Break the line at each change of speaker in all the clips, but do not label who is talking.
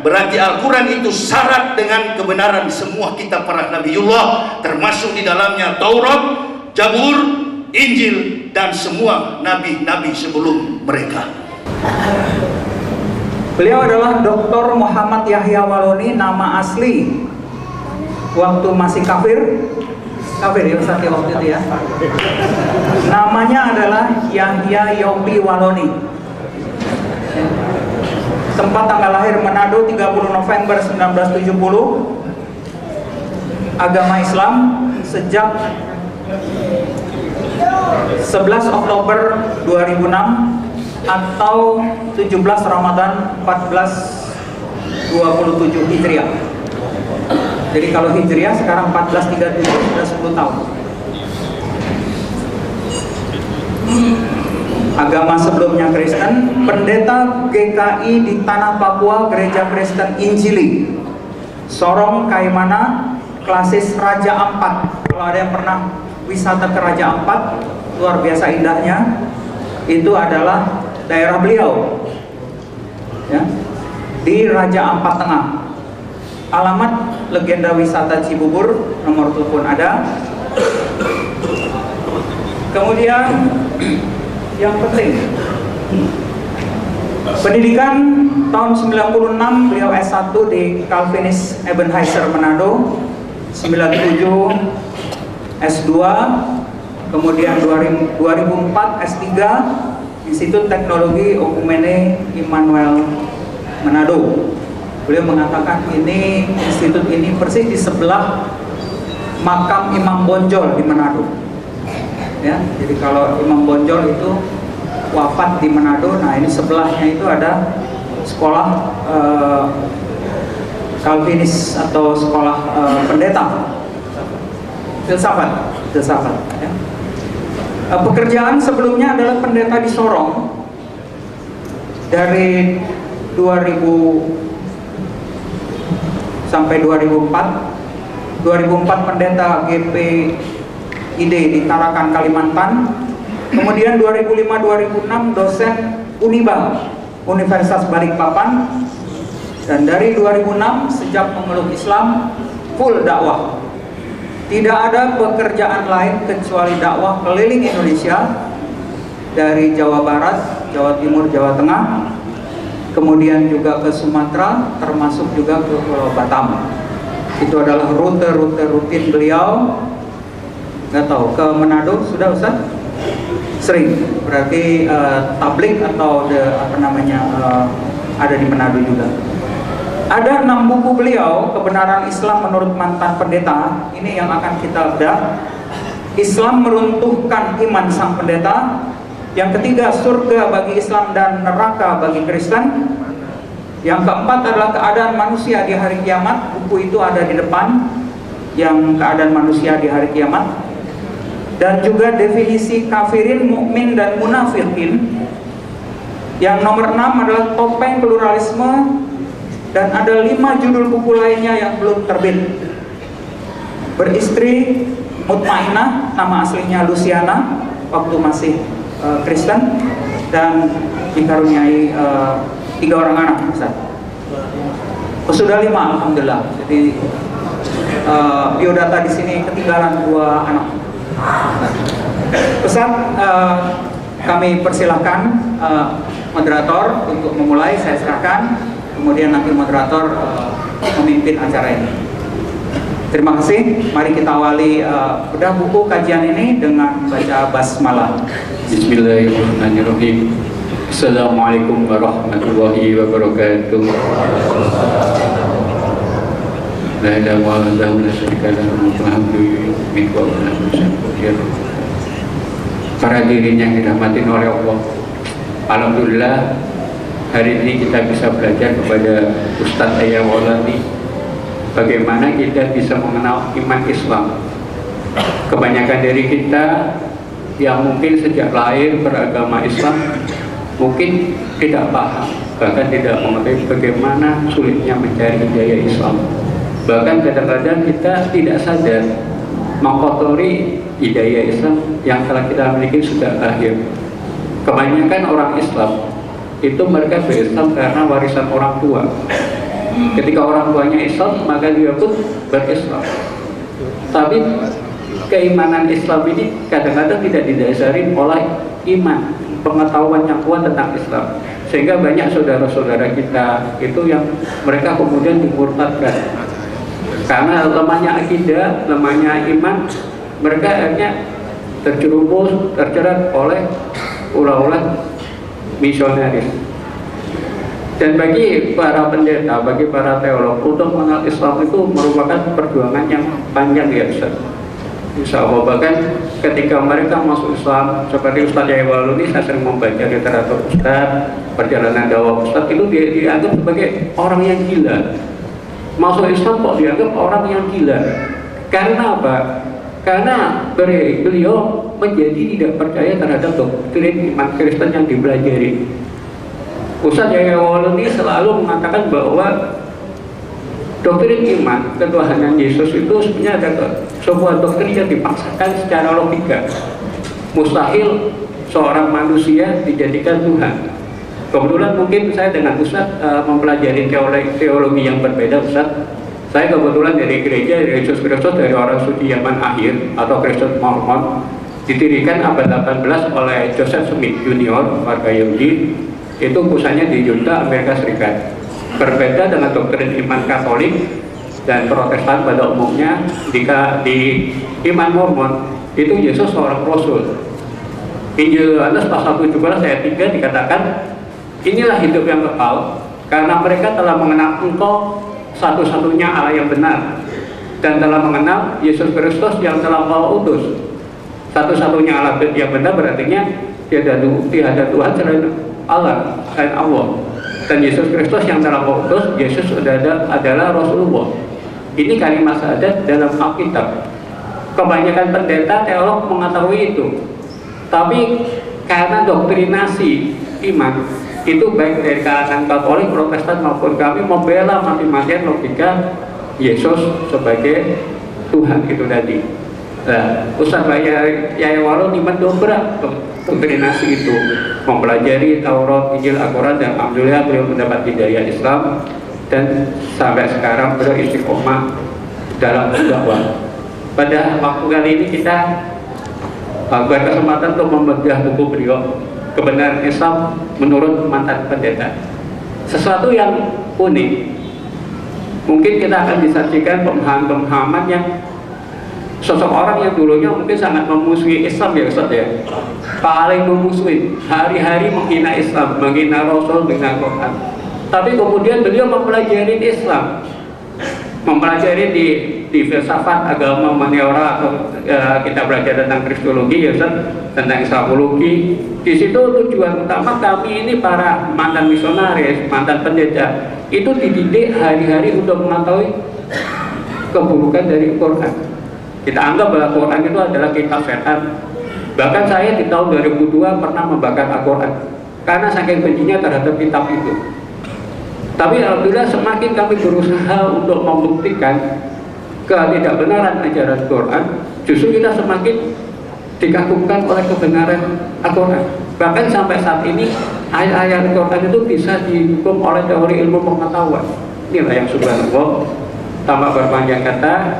berarti Al-Quran itu syarat dengan kebenaran semua kitab para Nabiullah, termasuk di dalamnya Taurat, Zabur, Injil, dan semua nabi-nabi sebelum mereka.
Beliau adalah Dr. Muhammad Yahya Waloni, nama asli waktu masih kafir ya Ustaz ya, waktu itu ya. Namanya adalah Yahya Yopi Waloni. Tempat tanggal lahir Manado 30 November 1970. Agama Islam sejak 11 Oktober 2006 atau 17 Ramadan 1427 Hijriah. Jadi kalau Hijriah sekarang 1437, sudah 10 tahun. Agama sebelumnya Kristen, pendeta GKI di Tanah Papua, Gereja Kristen Injili, Sorong, Kaimana, klasis Raja Ampat. Kalau ada yang pernah wisata ke Raja Ampat, luar biasa indahnya. Itu adalah daerah beliau, ya, di Raja Ampat Tengah. Alamat Legenda Wisata Cibubur, nomor telepon ada. Kemudian yang penting, pendidikan tahun 96 beliau S1 di Calvinist Ebenezer Manado, 97 S2, kemudian 2004 S3 Institut Teknologi Okumene Immanuel Manado. Beliau mengatakan ini institut ini persis di sebelah makam Imam Bonjol di Manado. Ya, jadi kalau Imam Bonjol itu wafat di Manado, nah ini sebelahnya itu ada sekolah Calvinis atau sekolah pendeta filsafat. Ya. Pekerjaan sebelumnya adalah pendeta di Sorong dari 2000 sampai 2004 pendeta GPID di Tarakan, Kalimantan. Kemudian 2005-2006 dosen Uniba, Universitas Balikpapan. Dan dari 2006 sejak memeluk Islam full dakwah. Tidak ada pekerjaan lain kecuali dakwah keliling Indonesia, dari Jawa Barat, Jawa Timur, Jawa Tengah, kemudian juga ke Sumatera, termasuk juga ke Pulau Batam. Itu adalah rute-rute rutin beliau. Nggak tahu, ke Manado sudah Ustaz? Sering, berarti tablik atau ada di Manado juga. Ada 6 buku beliau, Kebenaran Islam menurut mantan pendeta. Ini yang akan kita bedah. Islam meruntuhkan iman sang pendeta. Yang ketiga, surga bagi Islam dan neraka bagi Kristen. Yang keempat adalah keadaan manusia di hari kiamat. Buku itu ada di depan, yang keadaan manusia di hari kiamat. Dan juga definisi kafirin, mukmin dan munafikin. Yang nomor 6 adalah topeng pluralisme. Dan ada 5 judul buku lainnya yang belum terbit. Beristri Mutmainah, nama aslinya Luciana, waktu masih Kristen, dan dikaruniai 3 orang anak, Ustaz. Sudah 5, alhamdulillah. Jadi biodata di sini ketinggalan 2 anak. Ustaz, kami persilahkan moderator untuk memulai. Saya serahkan. Kemudian nanti moderator memimpin acara ini. Terima kasih. Mari kita awali bedah buku kajian ini dengan baca basmalah.
Bismillahirrahmanirrahim. Assalamualaikum warahmatullahi wabarakatuh. La ilaha illallah wa la syarika lahu Para hadirin yang dirahmati oleh Allah, alhamdulillah hari ini kita bisa belajar kepada Ustadz Yahya Waloni bagaimana kita bisa mengenal iman Islam. Kebanyakan dari kita yang mungkin sejak lahir beragama Islam mungkin tidak paham, bahkan tidak mengerti bagaimana sulitnya mencari hidayah Islam. Bahkan kadang-kadang kita tidak sadar mengkotori hidayah Islam yang telah kita miliki sudah lahir. Kebanyakan orang Islam itu mereka berislam karena warisan orang tua. Ketika orang tuanya Islam, maka dia pun berislam. Tapi keimanan Islam ini kadang-kadang tidak didasari oleh iman, pengetahuan yang kuat tentang Islam. Sehingga banyak saudara-saudara kita itu yang mereka kemudian dimurtadkan karena lemahnya akidah, lemahnya iman. Mereka akhirnya terjerumus, terjerat oleh ulah-ulah misionaris. Dan bagi para pendeta, bagi para teolog, untuk mengenal Islam itu merupakan perjuangan yang panjang ya Ustaz. Insya Allah, bahkan ketika mereka masuk Islam, seperti Ustaz Yahya ini, saya sering membaca literatur Ustaz, perjalanan dakwah Ustaz, itu dianggap sebagai orang yang gila. Masuk Islam kok dianggap orang yang gila. Karena apa? Karena beliau menjadi tidak percaya terhadap doktrin iman Kristen yang dipelajari. Ustaz Yahya ini selalu mengatakan bahwa doktrin iman ketuhanan Yesus itu sebenarnya ada sebuah doktrin yang dipaksakan secara logika. Mustahil seorang manusia dijadikan Tuhan. Kebetulan mungkin saya dengan Ustaz mempelajari teologi yang berbeda Ustaz. Saya kebetulan dari gereja Yesus Kristus dari orang suci zaman akhir atau Kristen Mormon, didirikan abad 18 oleh Joseph Smith Junior, warga Yahudi. Itu pusatnya di Utah, Amerika Serikat. Berbeda dengan doktrin iman Katolik dan Protestan pada umumnya. Jika di iman Mormon itu Yesus seorang rasul. Injil Yohanes pasal 17 ayat 3 dikatakan, inilah hidup yang kekal karena mereka telah mengenal Engkau satu-satunya Allah yang benar dan telah mengenal Yesus Kristus yang telah Engkau utus. Satu-satunya Allah yang benar berartinya tiada Tuhan selain Allah, selain Allah. Dan Yesus Kristus yang telah utus, Yesus adalah Rasulullah. Ini kalimat syahadat dalam Alkitab. Kebanyakan pendeta teolog mengetahui itu. Tapi karena doktrinasi iman itu baik dari kalangan Katolik, Protestan maupun kami membela mati-matian logika Yesus sebagai Tuhan itu tadi. Nah, Ustaz Yahya mendobrak doktrinasi itu, mempelajari Taurat, Injil, Al-Quran, dan alhamdulillah beliau mendapat hidayah Islam dan sampai sekarang beliau istiqomah dalam dakwah. Pada waktu kali ini kita berkesempatan untuk membedah buku beliau, Kebenaran Islam menurut mantan pendeta. Sesuatu yang unik. Mungkin kita akan disajikan pemahaman-pemahaman yang sosok orang yang dulunya mungkin sangat memusuhi Islam ya Ustaz ya, paling memusuhi, hari-hari menghina Islam, menghina Rasul, menghina Quran. Tapi kemudian beliau mempelajari Islam, mempelajari di filsafat agama maniora, atau kita belajar tentang kristologi ya Ustaz, tentang Islamologi. Di situ tujuan utama kami ini para mantan misionaris, mantan pendeta itu dididik hari-hari untuk mengetahui keburukan dari Quran. Kita anggap bahwa Quran itu adalah kitab setan. Bahkan saya di tahun 2002 pernah membakar Al-Quran karena saking bencinya terhadap kitab itu. Tapi alhamdulillah semakin kami berusaha untuk membuktikan ketidakbenaran ajaran Quran, justru kita semakin dikagumkan oleh kebenaran Al-Quran. Bahkan sampai saat ini ayat-ayat Quran itu bisa dihukum oleh teori ilmu pengetahuan. Inilah yang subhanallah. Tanpa berpanjang kata,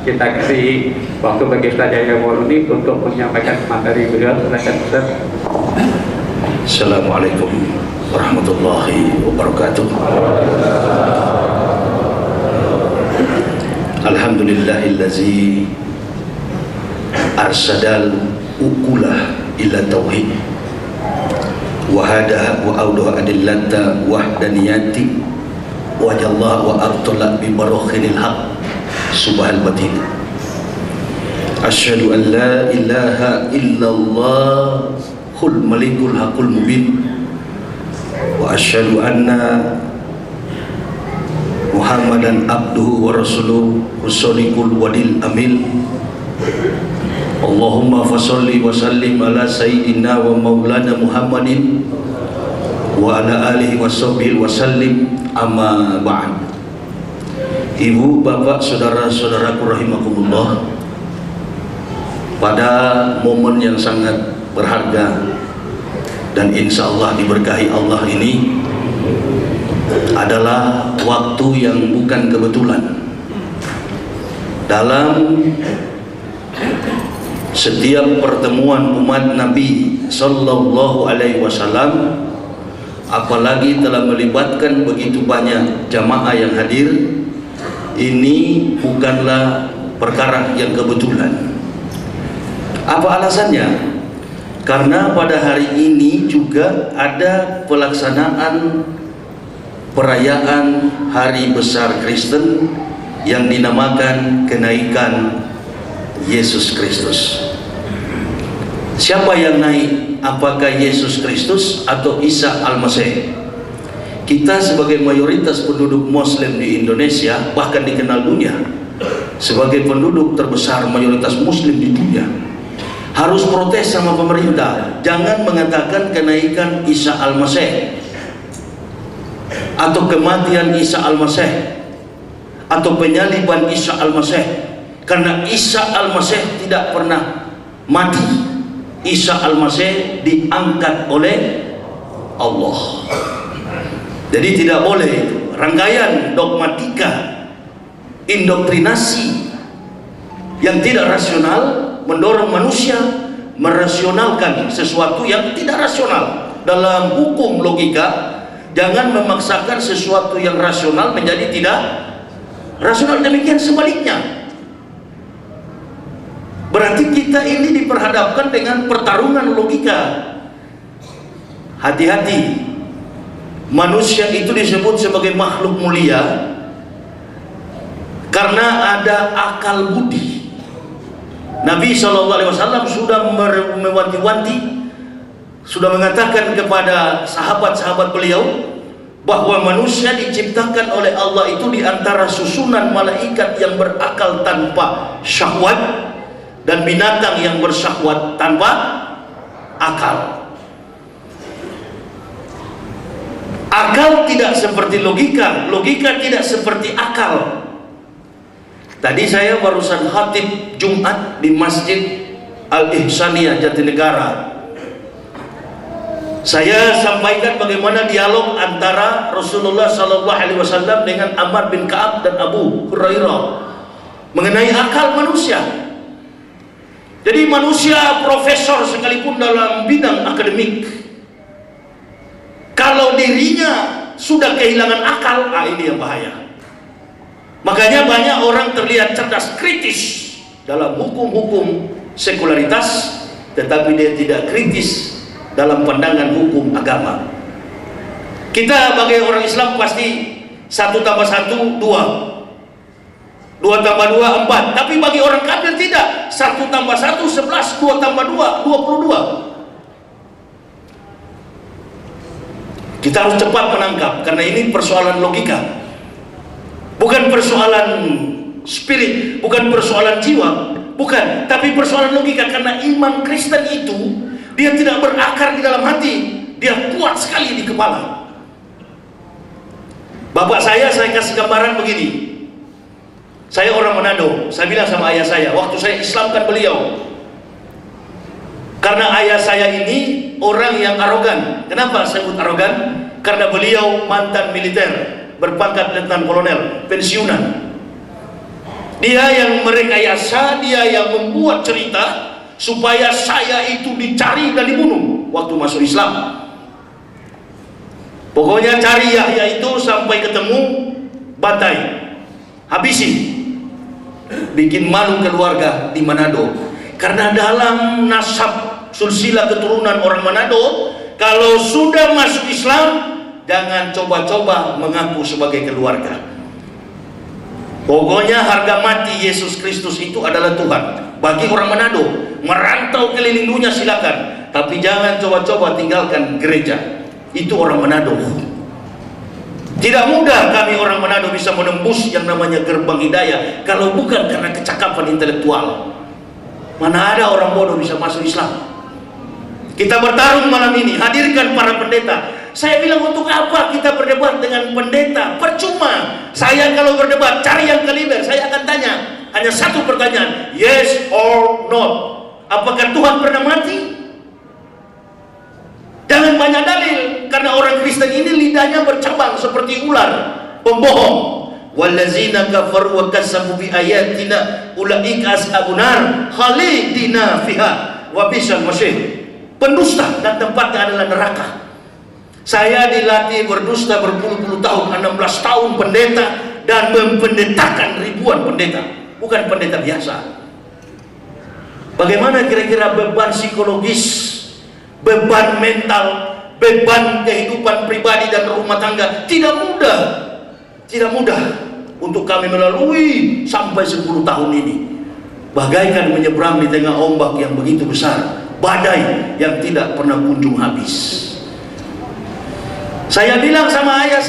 kita kasih waktu bagi Ustaz Yahya Mauludi untuk menyampaikan materi beliau. Silakan Ustaz.
Assalamualaikum warahmatullahi wabarakatuh. Alhamdulillahillazi arsadal ukulah ila tauhid wa hada wa awdaha adillata wahdaniyati wa jalla wa abtala bi barakhil haq subhal batin. Asyhadu an la ilaha illallah hul malikul haqul mubin wa asyhadu anna Muhammadan abduhu wa rasuluhu hussalikul wadil amin. Allahumma fasalli wa sallim ala sayyidina wa maulana Muhammadin wa ala alihi wa sahbihi wa sallim, amma ba'd. Ibu, bapak, saudara-saudaraku rahimakumullah, pada momen yang sangat berharga dan insya Allah diberkahi Allah ini, adalah waktu yang bukan kebetulan. Dalam setiap pertemuan umat Nabi Sallallahu Alaihi Wasallam, apalagi telah melibatkan begitu banyak jamaah yang hadir, ini bukanlah perkara yang kebetulan. Apa alasannya? Karena pada hari ini juga ada pelaksanaan perayaan Hari Besar Kristen yang dinamakan kenaikan Yesus Kristus. Siapa yang naik? Apakah Yesus Kristus atau Isa Al-Masih? Kita sebagai mayoritas penduduk Muslim di Indonesia, bahkan dikenal dunia sebagai penduduk terbesar mayoritas Muslim di dunia, harus protes sama pemerintah. Jangan mengatakan kenaikan Isa Al-Masih atau kematian Isa Al-Masih atau penyaliban Isa Al-Masih, karena Isa Al-Masih tidak pernah mati. Isa Al-Masih diangkat oleh Allah. Jadi tidak boleh rangkaian dogmatika, indoktrinasi yang tidak rasional mendorong manusia merasionalkan sesuatu yang tidak rasional. Dalam hukum logika, jangan memaksakan sesuatu yang rasional menjadi tidak rasional, demikian sebaliknya. Berarti kita ini diperhadapkan dengan pertarungan logika. Hati-hati, manusia itu disebut sebagai makhluk mulia karena ada akal budi. Nabi SAW sudah mewanti-wanti, sudah mengatakan kepada sahabat-sahabat beliau bahwa manusia diciptakan oleh Allah itu di antara susunan malaikat yang berakal tanpa syahwat dan binatang yang bersyahwat tanpa akal. Akal tidak seperti logika, logika tidak seperti akal. Tadi saya barusan khatib Jumat di Masjid Al-Ihsaniyah Jatinegara. Saya sampaikan bagaimana dialog antara Rasulullah SAW dengan Ammar bin Ka'ab dan Abu Hurairah mengenai akal manusia. Jadi manusia profesor sekalipun dalam bidang akademik, kalau dirinya sudah kehilangan akal, ini yang bahaya. Makanya banyak orang terlihat cerdas kritis dalam hukum-hukum sekularitas, tetapi dia tidak kritis dalam pandangan hukum agama. Kita sebagai orang Islam pasti 1 tambah 1 2, 2 tambah 2 4. Tapi bagi orang kafir tidak. 1 tambah 1 11, 2 tambah 2 22. Kita harus cepat menangkap, karena ini persoalan logika, bukan persoalan spirit, bukan persoalan jiwa, bukan, tapi persoalan logika. Karena iman Kristen itu dia tidak berakar di dalam hati, dia kuat sekali di kepala. Bapak saya kasih gambaran begini. Saya orang Manado, saya bilang sama ayah saya waktu saya Islamkan beliau, karena ayah saya ini orang yang arogan. Kenapa saya sebut arogan? Karena beliau mantan militer, berpangkat letnan kolonel, pensiunan. Dia yang merekayasa, dia yang membuat cerita supaya saya itu dicari dan dibunuh waktu masuk Islam. Pokoknya cari Yahya itu sampai ketemu, bantai, habisi, bikin malu keluarga di Manado. Karena dalam nasab silsilah keturunan orang Manado, kalau sudah masuk Islam jangan coba-coba mengaku sebagai keluarga. Pokoknya harga mati Yesus Kristus itu adalah Tuhan. Bagi orang Manado, merantau keliling dunia silakan, tapi jangan coba-coba tinggalkan gereja. Itu orang Manado. Tidak mudah kami orang Manado bisa menembus yang namanya gerbang hidayah kalau bukan karena kecakapan intelektual. Mana ada orang bodoh bisa masuk Islam. Kita bertarung malam ini, hadirkan para pendeta. Saya bilang, untuk apa kita berdebat dengan pendeta? Percuma. Saya kalau berdebat cari yang kaliber, saya akan tanya hanya satu pertanyaan, yes or no. Apakah Tuhan pernah mati? Jangan banyak dalil, karena orang Kristen ini lidahnya bercabang seperti ular, pembohong. Wallazina kafaru wa kazzabu bi ayatina ulaika ashabun nar khalidina fiha wa bisal masih. Pendusta dan tempatnya adalah neraka. Saya dilatih berdusta berpuluh-puluh tahun, 16 tahun pendeta, dan mempendetakan ribuan pendeta, bukan pendeta biasa. Bagaimana kira-kira beban psikologis, beban mental, beban kehidupan pribadi dan rumah tangga? Tidak mudah, tidak mudah untuk kami melalui sampai 10 tahun ini. Bagaikan menyeberang di tengah ombak yang begitu besar, badai yang tidak pernah kunjung habis. Saya bilang sama ayah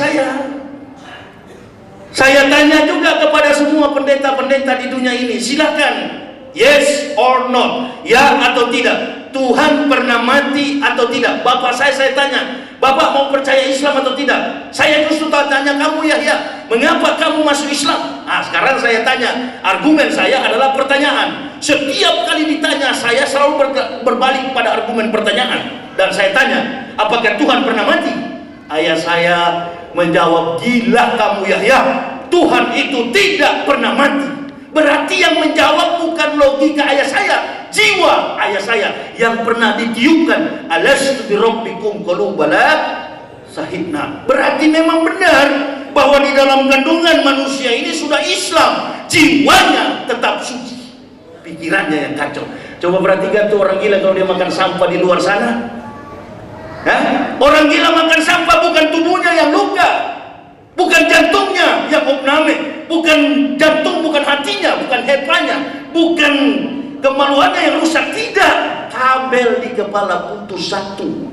saya tanya juga kepada semua pendeta-pendeta di dunia ini, silakan, yes or no, ya atau tidak, Tuhan pernah mati atau tidak. Bapak saya tanya, Bapak mau percaya Islam atau tidak? Saya justru tanya kamu, Yahya, mengapa kamu masuk Islam? Nah, sekarang saya tanya, argumen saya adalah pertanyaan. Setiap kali ditanya, saya selalu berbalik pada argumen pertanyaan. Dan saya tanya, apakah Tuhan pernah mati? Ayah saya menjawab, gila kamu Yahya, Tuhan itu tidak pernah mati. Berarti yang menjawab bukan logika ayah saya, jiwa ayah saya yang pernah ditiupkan, alastu birabbikum qalu bala sahidna. Berarti memang benar bahwa di dalam kandungan manusia ini sudah Islam, jiwanya tetap suci, pikirannya yang kacau. Coba perhatikan tuh orang gila kalau dia makan sampah di luar sana. Orang gila makan sampah bukan tubuhnya yang luka, bukan jantungnya yang opname, bukan jantung, bukan hatinya, bukan hepanya, bukan kemaluannya yang rusak, tidak, kabel di kepala putus satu.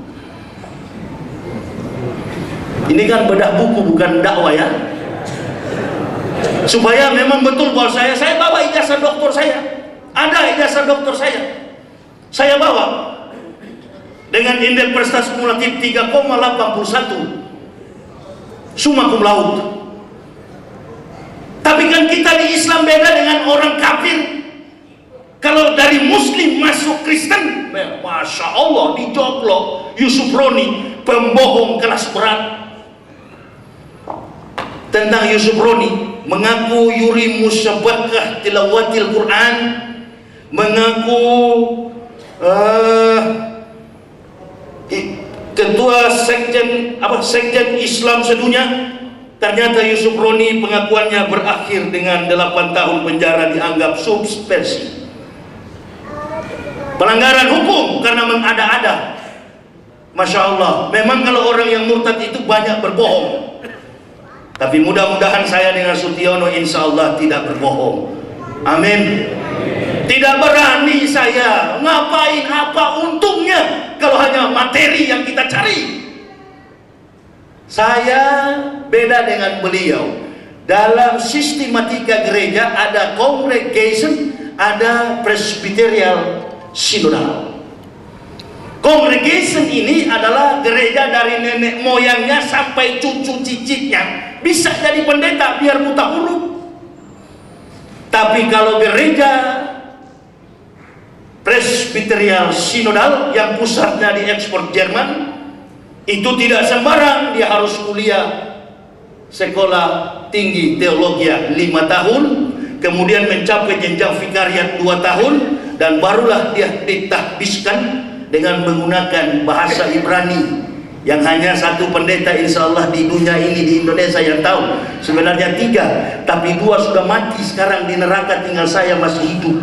Ini kan bedah buku, bukan dakwah ya. Supaya memang betul bahwa saya bawa ijazah doktor saya, ada ijazah doktor saya bawa dengan indeks prestasi kumulatif 3,81 summa cum laude. Tapi kan kita di Islam beda dengan orang kafir. Kalau dari Muslim masuk Kristen, Masya Allah, dijoblok. Yusuf Roni, pembohong kelas berat. Tentang Yusuf Roni, mengaku yuri musabakah tilawatil Quran, mengaku ketua sekjen Islam sedunia. Ternyata Yusuf Roni pengakuannya berakhir dengan 8 tahun penjara, dianggap subversi, pelanggaran hukum karena mengada-ada. Masya Allah, memang kalau orang yang murtad itu banyak berbohong, tapi mudah-mudahan saya dengan Sutiono insya Allah tidak berbohong. Amin. Tidak berani saya, ngapain, apa untungnya kalau hanya materi yang kita cari. Saya beda dengan beliau. Dalam sistematika gereja ada congregation, ada presbyterial synodal. Congregation ini adalah gereja dari nenek moyangnya sampai cucu cicitnya, bisa jadi pendeta biar buta huruf. Tapi kalau gereja presbyterial synodal yang pusatnya di ekspor Jerman, itu tidak sembarang, dia harus kuliah sekolah tinggi teologi 5 tahun, kemudian mencapai jenjang vikariat 2 tahun, dan barulah dia ditahbiskan dengan menggunakan bahasa Ibrani yang hanya satu pendeta insya Allah di dunia ini, di Indonesia yang tahu. Sebenarnya 3, tapi 2 sudah mati sekarang di neraka, tinggal saya masih hidup.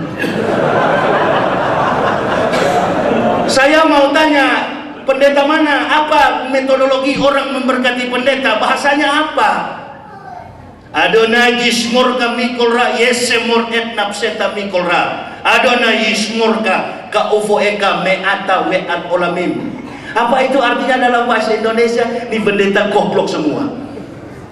Saya mau tanya, pendeta mana? Apa metodologi orang memberkati pendeta? Bahasanya apa? Adonai yismorka mikolra yesemor et napseta mikolra. Adonai yismorka ka ufoeka me'ata we'at olamim. Apa itu artinya dalam bahasa Indonesia? Ini pendeta goblok semua.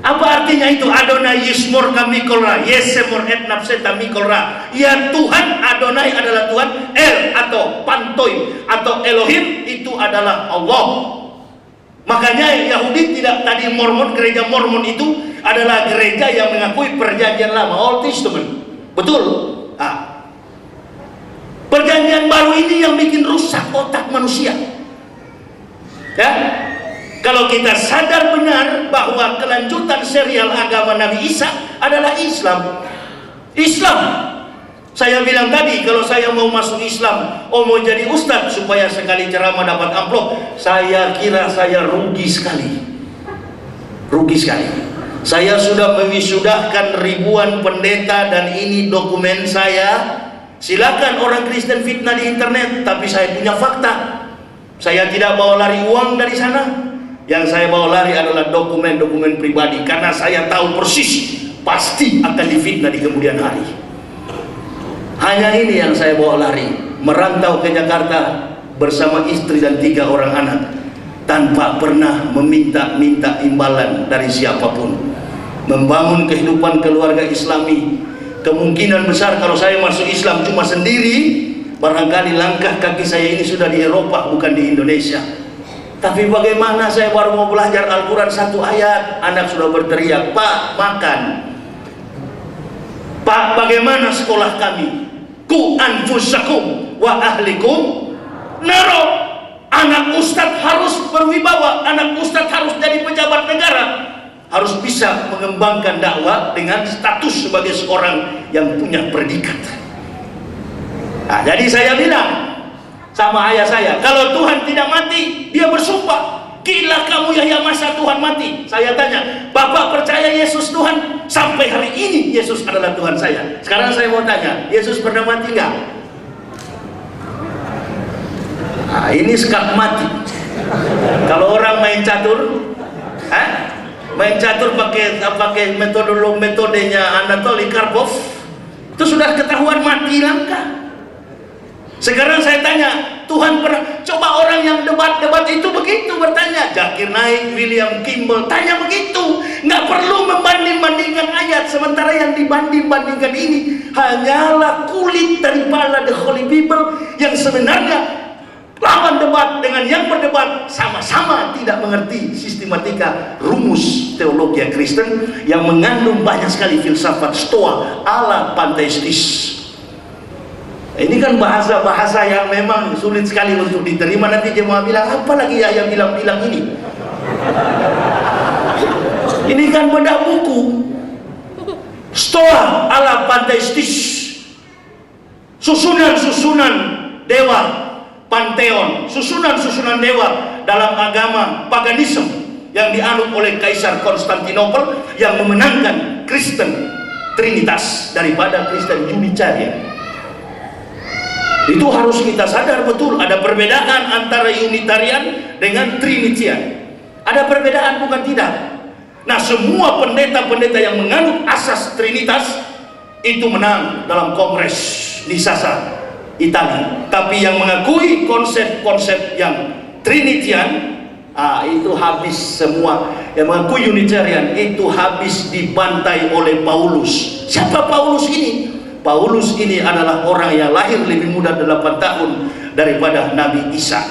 Apa artinya itu? Adonai yismorka mikolra yesemor et napseta mikolra. Ya Tuhan, Adonai adalah Tuhan, El atau Pantoy atau Elohim itu adalah Allah. Makanya Yahudi tidak, tadi Mormon, gereja Mormon itu adalah gereja yang mengakui perjanjian lama, Old Testament. Betul? Perjanjian baru ini yang bikin rusak otak manusia. Ya? Kalau kita sadar benar bahwa kelanjutan serial agama Nabi Isa adalah Islam. Saya bilang tadi, kalau saya mau masuk Islam, mau jadi ustadz supaya sekali ceramah dapat amplop, saya kira saya rugi sekali. Saya sudah mewisudahkan ribuan pendeta dan ini dokumen saya. Silakan orang Kristen fitnah di internet, tapi saya punya fakta. Saya tidak bawa lari uang dari sana. Yang saya bawa lari adalah dokumen-dokumen pribadi, karena saya tahu persis pasti akan difitnah di kemudian hari. Hanya ini yang saya bawa lari, merantau ke Jakarta bersama istri dan 3 orang anak, tanpa pernah meminta-minta imbalan dari siapapun. Membangun kehidupan keluarga Islami. Kemungkinan besar kalau saya masuk Islam cuma sendiri, barangkali langkah kaki saya ini sudah di Eropa, bukan di Indonesia. Tapi bagaimana saya baru mau belajar Al-Quran 1 ayat, anak sudah berteriak, "Pak, makan." "Pak, bagaimana sekolah kami?" "Ku anfusakum wa ahlikum naro." Anak ustadz harus berwibawa, anak ustadz harus jadi pejabat negara, harus bisa mengembangkan dakwah dengan status sebagai seorang yang punya predikat. Nah, jadi saya bilang sama ayah saya, kalau Tuhan tidak mati, dia bersumpah, "Gila kamu Yahya, masa Tuhan mati?" Saya tanya, "Bapak percaya Yesus Tuhan?" Sampai hari ini Yesus adalah Tuhan saya. Sekarang saya mau tanya, Yesus pernah mati nggak? Nah, ini sekap mati. Kalau orang main catur, main catur pakai metodenya Anatoly Karpov, itu sudah ketahuan mati langka. Sekarang saya tanya, Tuhan pernah? Coba orang yang debat itu begitu bertanya. Zakir Naik, William Kimball tanya begitu, nggak perlu membanding-bandingkan ayat. Sementara yang dibanding-bandingkan ini hanyalah kulit daripada the Holy Bible, yang sebenarnya lawan debat dengan yang berdebat sama-sama tidak mengerti sistematika rumus teologi Kristen yang mengandung banyak sekali filsafat Stoa ala panteistis. Ini kan bahasa-bahasa yang memang sulit sekali untuk diterima. Nanti jemaah bilang, apa lagi ya yang bilang-bilang ini? Ini kan beda buku. Stoa ala panteistis. Susunan-susunan dewa, pantheon, susunan-susunan dewa dalam agama paganisme yang dianut oleh Kaisar Konstantinopel yang memenangkan Kristen Trinitas daripada Kristen Unitarian. Itu harus kita sadar betul, ada perbedaan antara Unitarian dengan Trinitian. Ada perbedaan, bukan tidak. Nah, semua pendeta-pendeta yang menganut asas Trinitas itu menang dalam kongres di Sasa, Italia. Tapi yang mengakui konsep-konsep yang Trinitian, itu habis semua. Yang mengakui Unitarian itu habis dibantai oleh Paulus. Siapa Paulus ini? Paulus ini adalah orang yang lahir lebih muda 8 tahun daripada Nabi Isa.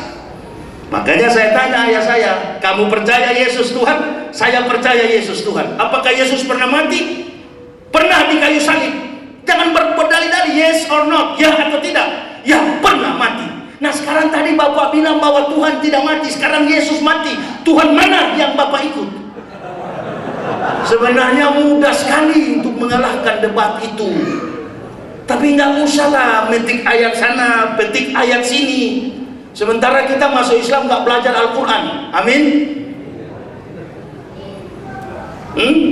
Makanya saya tanya ayah saya, "Kamu percaya Yesus Tuhan?" "Saya percaya Yesus Tuhan." "Apakah Yesus pernah mati?" "Pernah di kayu salib." Jangan berdalih-dalih, yes or not, ya atau tidak. Ya, pernah mati. Nah, sekarang tadi Bapak bilang bahwa Tuhan tidak mati, sekarang Yesus mati. Tuhan mana yang Bapak ikut? Sebenarnya mudah sekali untuk mengalahkan debat itu. Tapi nggak usahlah metik ayat sana, petik ayat sini. Sementara kita masuk Islam nggak belajar Al-Quran. Amin.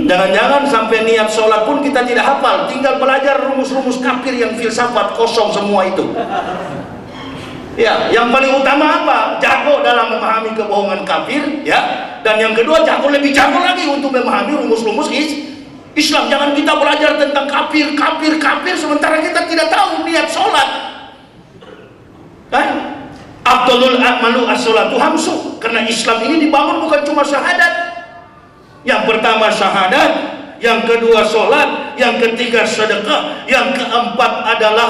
Jangan-jangan sampai niat sholat pun kita tidak hafal, tinggal belajar rumus-rumus kafir yang filsafat kosong semua itu. Ya, yang paling utama apa? Jago dalam memahami kebohongan kafir, ya. Dan yang kedua, lebih jago lagi untuk memahami rumus-rumus Islam. Jangan kita belajar tentang kafir, sementara kita tidak tahu niat sholat. Kan? Afdalul a'malu as-sholatu hamsu. Karena Islam ini dibangun bukan cuma syahadat. Yang pertama syahadat, yang kedua sholat, yang ketiga sedekah, yang keempat adalah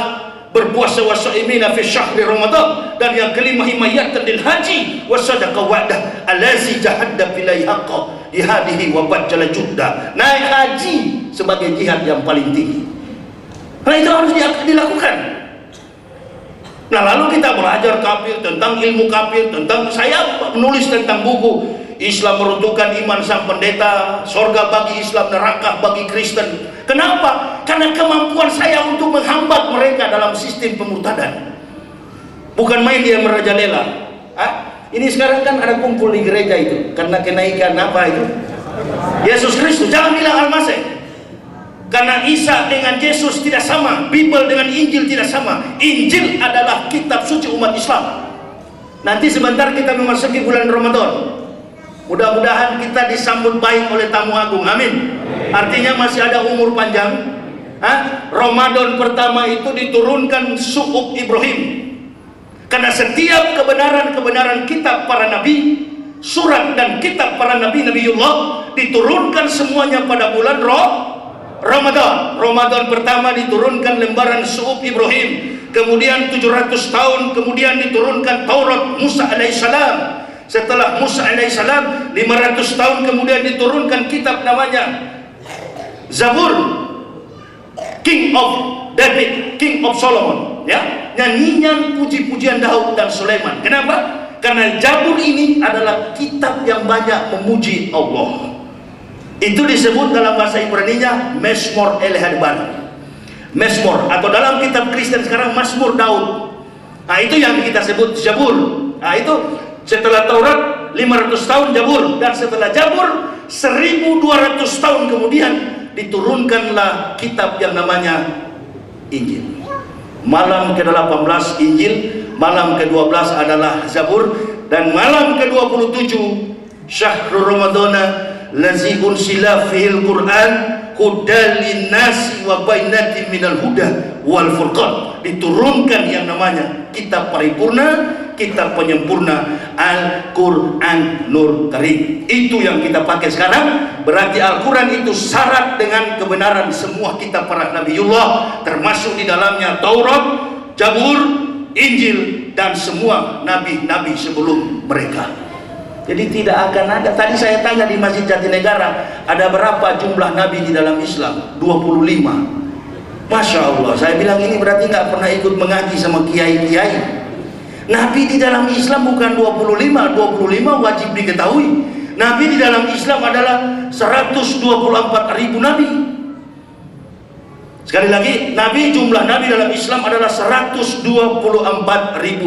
berpuasa wa shaimina fi syahri Ramadan, dan yang kelima himayatan lil haji wa sadaqah wa'dah allazi jahadda filai haqqa jihadihi wa bajjala judda. Naik haji sebagai jihad yang paling tinggi. Nah, itu harus dilakukan. Nah, lalu kita belajar kafir, tentang ilmu kafir, tentang, saya menulis tentang buku Islam meruntuhkan iman sang pendeta, sorga bagi Islam, neraka bagi Kristen. Kenapa? Karena kemampuan saya untuk menghambat mereka dalam sistem pemurtadan. Bukan main dia merajalela. Ini sekarang kan ada kumpul di gereja itu karena kenaikan apa itu? Yesus Kristus. Jangan bilang Al-Masih. Karena Isa dengan Yesus tidak sama, Bible dengan Injil tidak sama. Injil adalah kitab suci umat Islam. Nanti sebentar kita memasuki bulan Ramadan. Mudah-mudahan kita disambut baik oleh tamu agung. Amin. Artinya masih ada umur panjang. Ramadan pertama itu diturunkan suhuf Ibrahim. Karena setiap kebenaran-kebenaran kitab para nabi, surat dan kitab para nabi, Nabiullah, diturunkan semuanya pada bulan Ramadan. Ramadan pertama diturunkan lembaran suhuf Ibrahim. Kemudian 700 tahun kemudian diturunkan Taurat Musa alaihissalam. Setelah Musa alaihissalam 500 tahun kemudian diturunkan kitab namanya Zabur, King of David, King of Solomon, ya, nyanyian puji-pujian Daud dan Sulaiman. Kenapa? Karena Zabur ini adalah kitab yang banyak memuji Allah. Itu disebut dalam bahasa Ibrani-nya Mezmor El-Hadbar. Mezmor, atau dalam kitab Kristen sekarang Mazmur Daud. Nah, itu yang kita sebut Zabur. Nah, itu setelah Taurat 500 tahun Zabur, dan setelah Zabur 1200 tahun kemudian diturunkanlah kitab yang namanya Injil. Malam ke-18 Injil, malam ke-12 adalah Zabur, dan malam ke-27 Syahrul Ramadana lazi unsila fihil Quran hudal linnasi wa bainatin minal huda wal furqan. Diturunkan yang namanya kitab paripurna, kitab penyempurna, Al-Quran Nur Karim. Itu yang kita pakai sekarang. Berarti Al-Quran itu syarat dengan kebenaran semua kitab para Nabiullah, termasuk di dalamnya Taurat, Zabur, Injil, dan semua nabi-nabi sebelum mereka. Jadi tidak akan ada. Tadi saya tanya di Masjid Jatinegara, ada berapa jumlah nabi di dalam Islam? 25. Masya Allah. Saya bilang ini berarti nggak pernah ikut mengaji sama kiai-kiai. Nabi di dalam Islam bukan 25. 25 wajib diketahui. Nabi di dalam Islam adalah 124.000 nabi. Sekali lagi, jumlah nabi dalam Islam adalah 124.000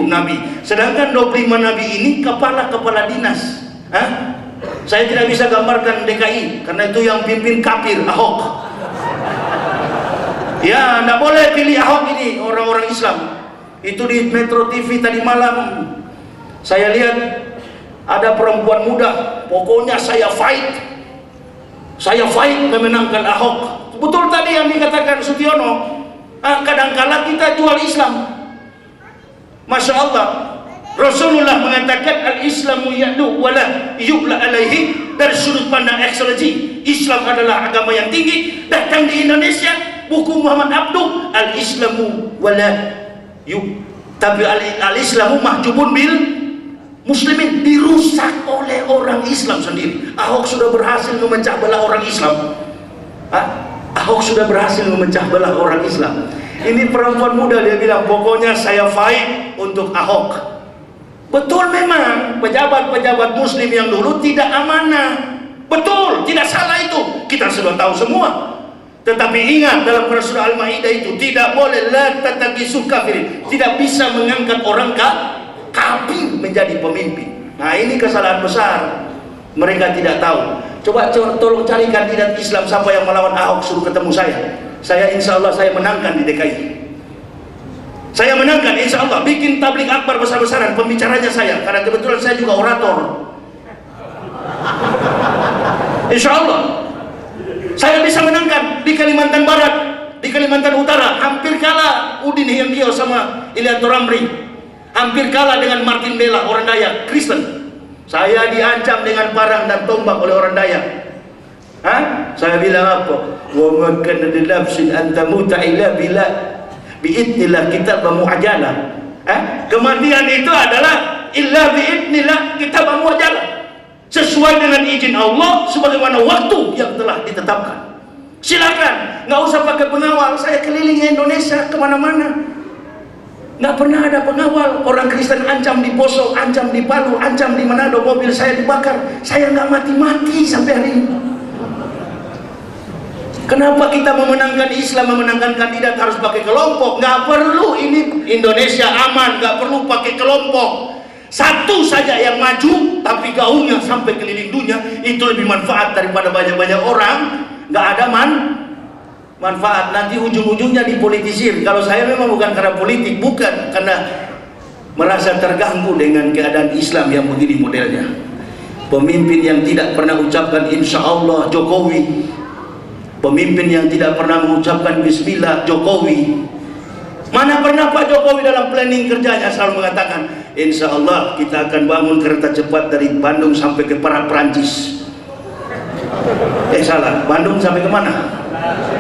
nabi. Sedangkan 25 nabi ini kepala-kepala dinas. Saya tidak bisa gambarkan DKI karena itu yang pimpin kafir, Ahok. Ya, tidak boleh pilih Ahok ini, orang-orang Islam. Itu di Metro TV tadi malam saya lihat ada perempuan muda, pokoknya saya fight memenangkan Ahok. Betul tadi yang dikatakan Sutiono. Kadangkala kita jual Islam. Masya Allah. Rasulullah mengatakan al-Islamu ya'lu wala yu'la alaihi. Dari sudut pandang ekselensi, Islam adalah agama yang tinggi. Datang di Indonesia, buku Muhammad Abduh, al-Islamu wala yu. Tapi al-Islamu mahjubun bil muslimin, dirusak oleh orang Islam sendiri. Ahok sudah berhasil memecah belah orang Islam. Ahok sudah berhasil memecah belah orang Islam. Ini perempuan muda, dia bilang pokoknya saya fight untuk Ahok. Betul, memang pejabat-pejabat muslim yang dulu tidak amanah. Betul, tidak salah itu. Kita sudah tahu semua. Tetapi ingat, dalam surah Al-Maidah itu tidak boleh la tatabisu kafirin. Tidak bisa mengangkat orang kafir menjadi pemimpin. Nah, ini kesalahan besar. Mereka tidak tahu. Coba tolong cari kandidat Islam siapa yang melawan Ahok, suruh ketemu saya. Saya insya Allah saya menangkan di DKI. Saya menangkan insya Allah. Bikin tablik akbar besar-besaran, pembicaranya saya, karena kebetulan saya juga orator. Insya Allah saya bisa menangkan di Kalimantan Barat, di Kalimantan Utara. Hampir kalah Udin Hyangkio sama Ilianto Ramri. Hampir kalah dengan Martin Bella, orang Dayak Kristen. Saya diancam dengan parang dan tombak oleh orang Dayak. Saya bilang apa? Wa ma kana lilabsin an tamuta illa bila biidnillah kitab mu'ajjalah. Kematian itu adalah illa biidnillah kitab mu'ajjalah. Sesuai dengan izin Allah, sebagaimana waktu yang telah ditetapkan. Silakan, nggak usah pakai pengawal. Saya keliling Indonesia kemana-mana. Nggak pernah ada pengawal. Orang Kristen ancam di Poso, ancam di Palu, ancam di Manado, mobil saya dibakar. Saya nggak mati-mati sampai hari ini. Kenapa kita memenangkan Islam, memenangkan kandidat harus pakai kelompok? Nggak perlu. Ini Indonesia aman, nggak perlu pakai kelompok. Satu saja yang maju, tapi gaungnya sampai keliling dunia, itu lebih manfaat daripada banyak-banyak orang. Nggak ada manfaat. Nanti ujung-ujungnya dipolitisir. Kalau saya memang bukan karena politik, bukan karena merasa terganggu dengan keadaan Islam yang begini modelnya. Pemimpin yang tidak pernah ucapkan insya Allah, Jokowi. Pemimpin yang tidak pernah mengucapkan bismillah, Jokowi. Mana pernah Pak Jokowi dalam planning kerjanya selalu mengatakan insya Allah kita akan bangun kereta cepat dari Bandung sampai ke Perancis. Salah, Bandung sampai ke mana?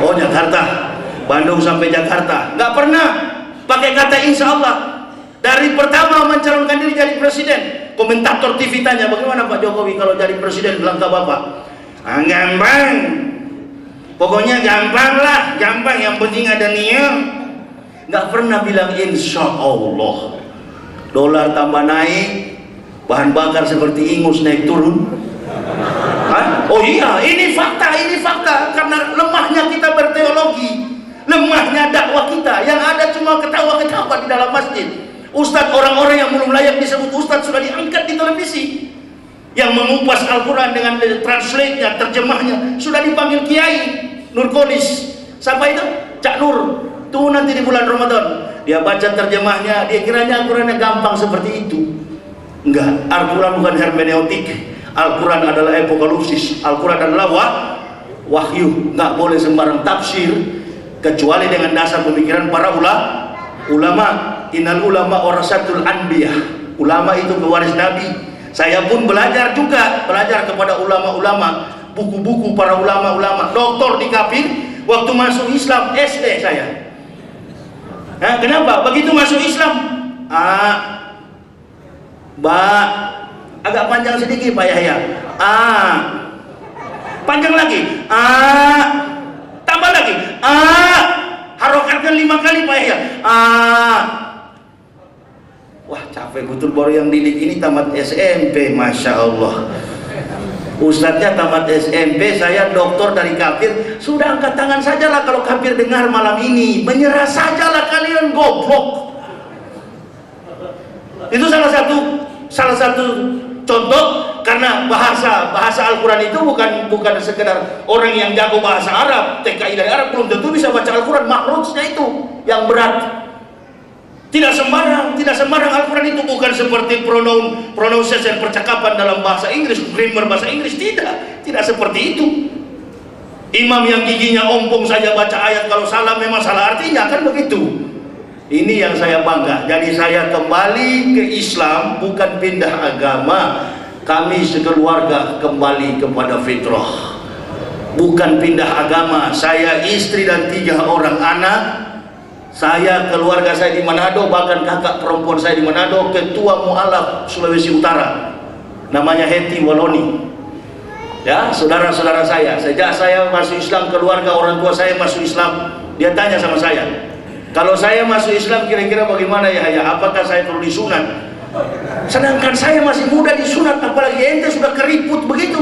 Oh, Jakarta. Bandung sampai Jakarta. Nggak pernah pakai kata insya Allah. Dari pertama mencalonkan diri jadi presiden, komentator TV tanya, bagaimana Pak Jokowi kalau jadi presiden? Bilang ke Bapak, gampang. Pokoknya gampang lah, gampang, yang penting ada niat. Nggak pernah bilang insya Allah. Dolar tambah naik, bahan bakar seperti ingus naik turun. Hah? Oh iya, ini fakta, karena lemahnya kita berteologi, lemahnya dakwah kita. Yang ada cuma ketawa-ketawa di dalam masjid. Ustadz, orang-orang yang belum layak disebut ustadz sudah diangkat di televisi. Yang mengupas Al-Quran dengan translate-nya, terjemahnya, sudah dipanggil Kiai Nurkolis. Siapa itu? Cak Nur. Tuh nanti di bulan Ramadan dia baca terjemahnya, dia kiranya Al-Qurannya gampang seperti itu. Enggak, Al-Quran bukan hermeneutik. Al-Quran adalah apokalipsis. Al-Quran adalah wahyu. Enggak boleh sembarang tafsir kecuali dengan dasar pemikiran para ulama. Innal ulama warasatul anbiya. Ulama itu pewaris Nabi. Saya pun belajar kepada ulama-ulama, buku-buku para ulama-ulama. Doktor di kafir, waktu masuk Islam SD saya. Nah, kenapa? Begitu masuk Islam, agak panjang sedikit Pak Yahya. Panjang lagi. Tambah lagi. Harokatkan 5 kali Pak Yahya. Wah, capek betul, baru yang didik ini tamat SMP, Masya Allah. Ustadznya tamat SMP, saya doktor dari kafir. Sudah angkat tangan sajalah kalau kafir dengar malam ini. Menyerah sajalah kalian, goblok. Itu salah satu contoh, karena bahasa Al-Quran itu bukan sekedar orang yang jago bahasa Arab, TKI dari Arab belum tentu bisa baca Al-Quran. Makhrajnya itu yang berat. Tidak sembarang Al-Quran itu bukan seperti pronunciation percakapan dalam bahasa Inggris, grammar bahasa Inggris, tidak seperti itu. Imam yang giginya ompong saja baca ayat, kalau salah memang salah artinya, kan begitu. Ini yang saya bangga. Jadi saya kembali ke Islam, bukan pindah agama. Kami sekeluarga kembali kepada fitrah, bukan pindah agama. Saya istri dan 3 orang anak. Saya, keluarga saya di Manado, bahkan kakak perempuan saya di Manado, ketua mualaf Sulawesi Utara, namanya Heti Waloni. Ya, saudara-saudara saya. Sejak saya masuk Islam, keluarga orang tua saya masuk Islam. Dia tanya sama saya, kalau saya masuk Islam kira-kira bagaimana ya? Apakah saya perlu disunat? Sedangkan saya masih muda disunat, apalagi ente sudah keriput begitu.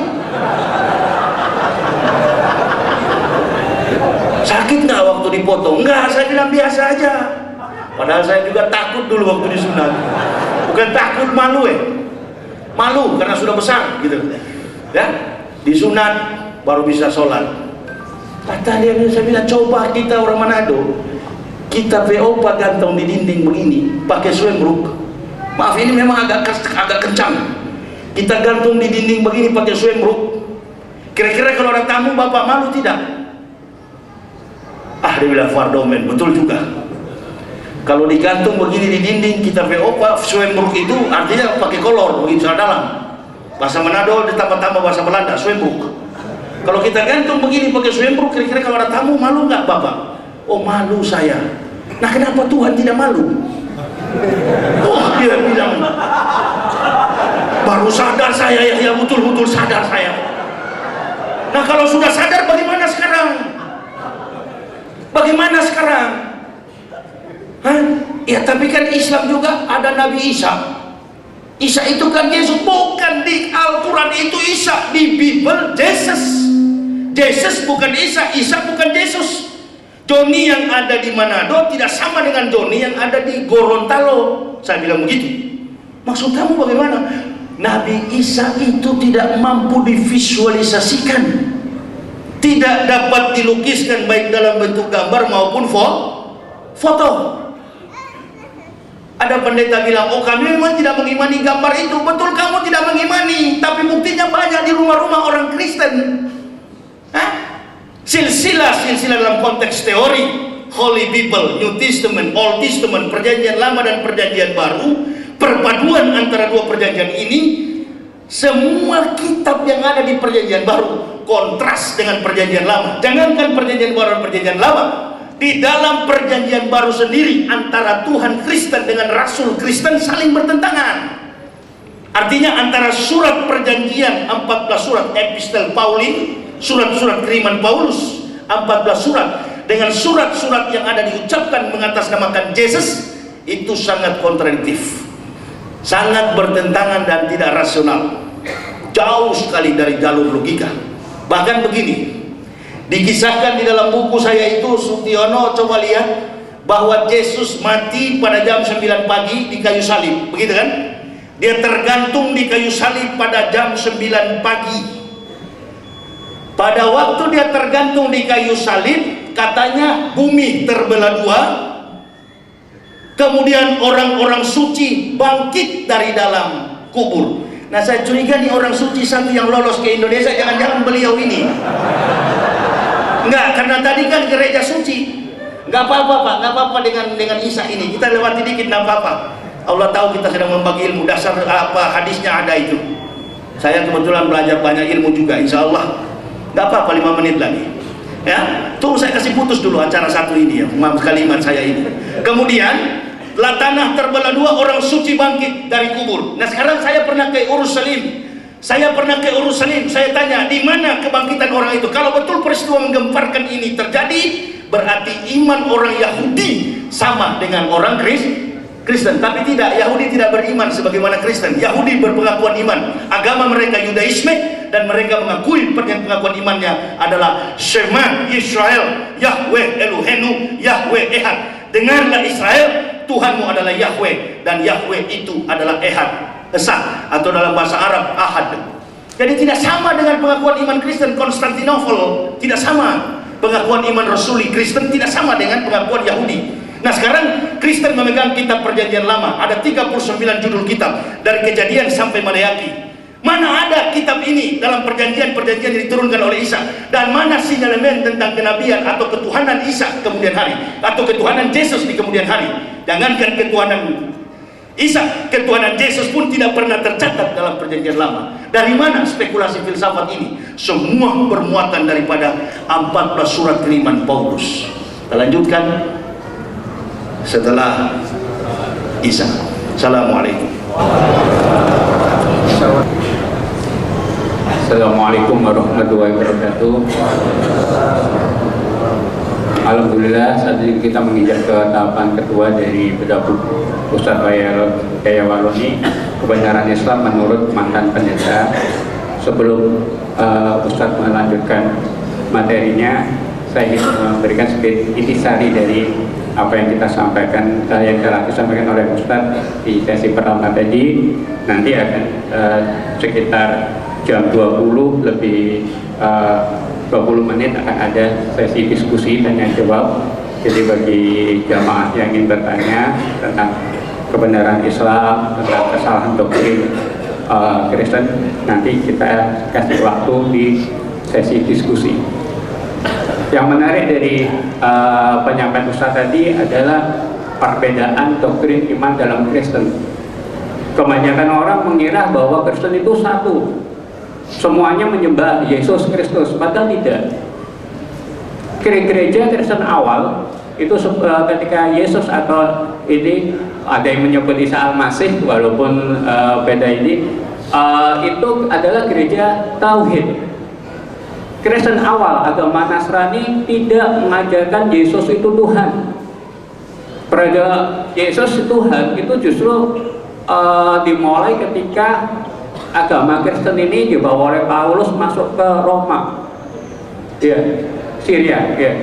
Sakit nggak waktu dipotong? Enggak, saya bilang biasa aja. Padahal saya juga takut dulu waktu disunat. Bukan takut, malu malu karena sudah besar gitu ya. Disunat baru bisa sholat. Kata dia, saya bilang, coba kita orang Manado, kita VO-pa gantung di dinding begini pakai swembruk. Maaf, ini memang agak kencang. Kita gantung di dinding begini pakai swembruk. Kira-kira kalau ada tamu bapak malu tidak? Dia bilang fardomen, betul juga. Kalau digantung begini di dinding, kita VO Pak, swembruk itu artinya pakai kolor, begitu dalam. Bahasa Manado ditambah-tambah bahasa Belanda, swembruk. Kalau kita gantung begini pakai swembruk, kira-kira kalau ada tamu malu nggak Bapak? Oh, malu saya. Nah, kenapa Tuhan tidak malu? Oh, dia bilang, baru sadar saya, ya betul-betul sadar saya. Nah, kalau sudah sadar bagaimana sekarang? Bagaimana sekarang? Hah? Ya tapi kan Islam juga ada Nabi Isa. Isa itu kan Yesus, bukan di Al-Quran itu Isa, di Bible Jesus. Jesus bukan Isa, Isa bukan Yesus. Joni yang ada di Manado tidak sama dengan Joni yang ada di Gorontalo. Saya bilang begitu. Maksud kamu bagaimana? Nabi Isa itu tidak mampu divisualisasikan, tidak dapat dilukiskan baik dalam bentuk gambar maupun foto. Ada pendeta bilang, oh kami memang tidak mengimani gambar itu. Betul, kamu tidak mengimani, tapi buktinya banyak di rumah-rumah orang Kristen. Silsilah dalam konteks teori, Holy Bible, New Testament, Old Testament, perjanjian lama dan perjanjian baru, perpaduan antara dua perjanjian ini, semua kitab yang ada di perjanjian baru kontras dengan perjanjian lama. Jangankan perjanjian baru dan perjanjian lama, di dalam perjanjian baru sendiri antara Tuhan Kristen dengan Rasul Kristen saling bertentangan. Artinya antara surat perjanjian 14 surat epistel Pauli, surat-surat kiriman Paulus 14 surat, dengan surat-surat yang ada diucapkan mengatasnamakan Yesus, itu sangat kontradiktif, sangat bertentangan dan tidak rasional, jauh sekali dari jalur logika. Bahkan begini, dikisahkan di dalam buku saya itu, Sutiono, coba lihat bahwa Yesus mati pada jam 9 pagi di kayu salib, begitu kan? Dia tergantung di kayu salib pada jam 9 pagi. Pada waktu dia tergantung di kayu salib, katanya bumi terbelah dua, kemudian orang-orang suci bangkit dari dalam kubur. Nah, saya curiga nih orang suci satu yang lolos ke Indonesia, jangan-jangan beliau ini. Enggak, karena tadi kan gereja suci. Enggak apa-apa Pak, enggak apa-apa dengan Isa ini. Kita lewati dikit, enggak apa-apa. Allah tahu kita sedang membagi ilmu dasar, apa hadisnya ada itu. Saya kebetulan belajar banyak ilmu juga, insya Allah. Enggak apa-apa, 5 menit lagi. Ya, tunggu saya kasih putus dulu acara satu ini ya, kalimat saya ini. Kemudian, tanah terbelah dua, orang suci bangkit dari kubur. Nah, sekarang saya pernah ke Yerusalem. Saya tanya, di mana kebangkitan orang itu? Kalau betul peristiwa menggemparkan ini terjadi, berarti iman orang Yahudi sama dengan orang Kristen. Tapi tidak, Yahudi tidak beriman sebagaimana Kristen. Yahudi berpengakuan iman, agama mereka Yudaisme, dan mereka mengakui pengakuan imannya adalah Shema Israel, Yahweh Elohenu, Yahweh Ehad. Dengarlah Israel, Tuhanmu adalah Yahweh, dan Yahweh itu adalah Ehad, Esa, atau dalam bahasa Arab Ahad. Jadi tidak sama dengan pengakuan iman Kristen Konstantinopel, tidak sama. Pengakuan iman Rasuli Kristen tidak sama dengan pengakuan Yahudi. Nah, sekarang Kristen memegang kitab perjanjian lama, ada 39 judul kitab dari Kejadian sampai Maleaki. Mana ada kitab ini dalam perjanjian-perjanjian yang diturunkan oleh Isa, dan mana sinyalemen tentang kenabian atau ketuhanan Isa kemudian hari, atau ketuhanan Yesus di kemudian hari. Jangankan ketuhanan Isa, ketuhanan Yesus pun tidak pernah tercatat dalam perjanjian lama. Dari mana spekulasi filsafat ini? Semua bermuatan daripada 14 surat kiriman Paulus. Kita lanjutkan setelah Isa. Assalamualaikum.
Assalamualaikum warahmatullahi wabarakatuh. Alhamdulillah, saat ini kita menginjak ke tahapan kedua dari bedah buku Ustadz Yahya Waloni, Kebenaran Islam menurut mantan pendeta. Sebelum Ustadz melanjutkan materinya, saya ingin memberikan sedikit intisari dari apa yang kita sampaikan, yang telah disampaikan oleh Ustadz di sesi pertama tadi. Nanti akan sekitar jam 20 lebih 20 menit akan ada sesi diskusi tanya jawab. Jadi bagi jamaah yang ingin bertanya tentang kebenaran Islam, tentang kesalahan doktrin Kristen, nanti kita kasih waktu di sesi diskusi. Yang menarik dari penyampaian Ustaz tadi adalah perbedaan doktrin iman dalam Kristen. Kebanyakan orang mengira bahwa Kristen itu satu, semuanya menyembah Yesus Kristus, padahal tidak. Gereja Kristen awal itu ketika Yesus atau ini ada yang menyebut Isa Al-Masih, walaupun beda ini, itu adalah gereja Tauhid. Kristen awal, agama Nasrani tidak mengajarkan Yesus itu Tuhan. periode Yesus Tuhan itu justru dimulai ketika agama Kristen ini dibawa oleh Paulus masuk ke Roma, ya, Syria, ya.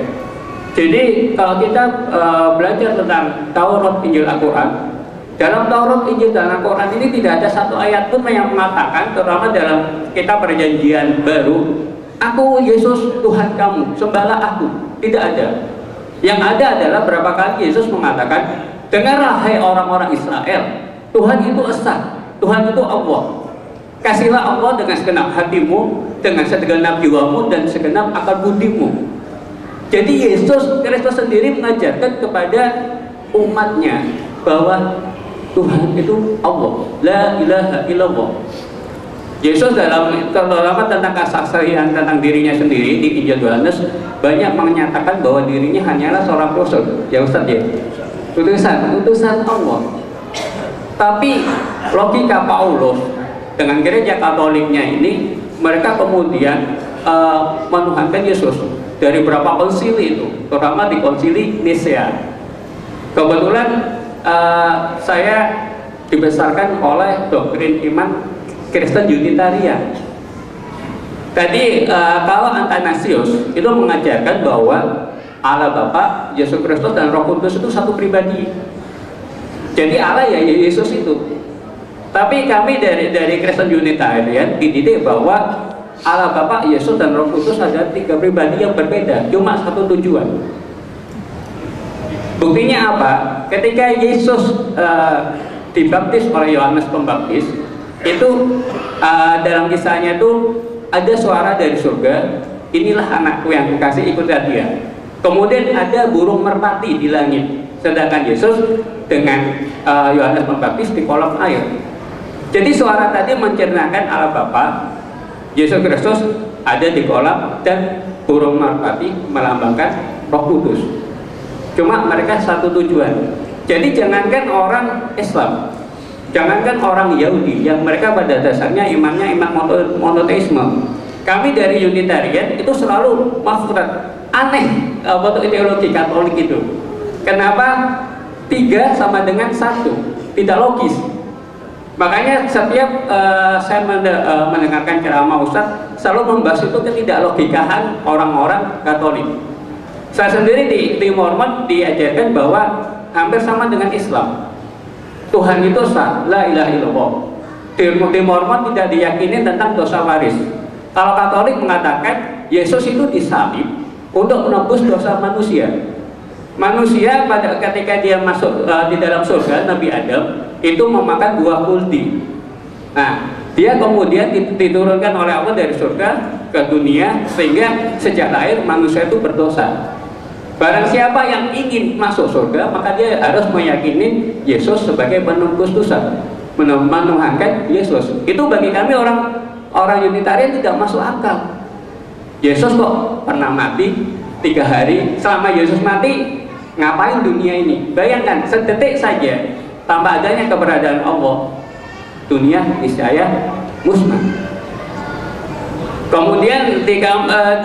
Jadi kalau kita belajar tentang Taurat, Injil, Al-Quran, dalam Taurat, Injil, dan Al-Quran ini tidak ada satu ayat pun yang mengatakan, terutama dalam kitab Perjanjian Baru, "Aku Yesus Tuhan kamu, sembahlah aku." Tidak ada. Yang ada adalah berapa kali Yesus mengatakan, "Dengarlah hai orang-orang Israel, Tuhan itu esa, Tuhan itu Allah. Kasihlah Allah dengan segenap hatimu, dengan segenap jiwamu, dan segenap akal budimu." Jadi Yesus Kristus sendiri mengajarkan kepada umatnya bahwa Tuhan itu Allah, la ilaha illallah. Yesus terutama tentang kesaksian tentang dirinya sendiri di Injil Yohanes banyak menyatakan bahwa dirinya hanyalah seorang rasul, ya Ustaz ya, utusan Allah. Tapi logika Paulus dengan gereja Katoliknya ini, mereka kemudian menuhankan Yesus dari berapa konsili itu, terutama di konsili Nisea. Kebetulan saya dibesarkan oleh doktrin iman Kristen Unitarian. Tadi kalau Athanasius itu mengajarkan bahwa Allah Bapa, Yesus Kristus, dan Roh Kudus itu satu pribadi. Jadi Allah ya Yesus itu. Tapi kami dari Kristen Unitarian dididik bahwa Allah Bapa, Yesus, dan Roh Kudus ada tiga pribadi yang berbeda, cuma satu tujuan. Buktinya apa? Ketika Yesus dibaptis oleh Yohanes Pembaptis, itu dalam kisahnya itu ada suara dari surga, "Inilah anakku yang kukasih, ikutlah dia." Kemudian ada burung merpati di langit, sedangkan Yesus dengan Yohanes Pembaptis di kolam air. Jadi suara tadi menceritakan Allah Bapa, Yesus Kristus ada di kolam, dan burung merpati melambangkan Roh Kudus. Cuma mereka satu tujuan. Jadi jangankan orang Islam, jangankan orang Yahudi yang mereka pada dasarnya imannya iman monoteisme, kami dari Unitarian itu selalu mafkurat aneh untuk ideologi Katolik itu. Kenapa 3 sama dengan 1? Tidak logis. Makanya setiap saya mendengarkan ceramah Ustadz selalu membahas itu ketidaklogikahan orang-orang Katolik. Saya sendiri di Mormon diajarkan bahwa hampir sama dengan Islam. Tuhan itu sah, la ilaha illallah. Di Mormon tidak diyakini tentang dosa waris. Kalau Katolik mengatakan Yesus itu disalib untuk menebus dosa manusia. Manusia pada ketika dia masuk di dalam surga, Nabi Adam itu memakan buah kulti. Nah, dia kemudian diturunkan oleh Allah dari surga ke dunia, sehingga sejak lahir manusia itu berdosa. Barang siapa yang ingin masuk surga, maka dia harus meyakini Yesus sebagai penebus dosa, menuhankan Yesus. Itu bagi kami orang Unitarian tidak masuk akal. Yesus kok pernah mati 3 hari? Selama Yesus mati, ngapain dunia ini? Bayangkan sedetik saja tanpa adanya keberadaan Allah, dunia niscaya musnah. Kemudian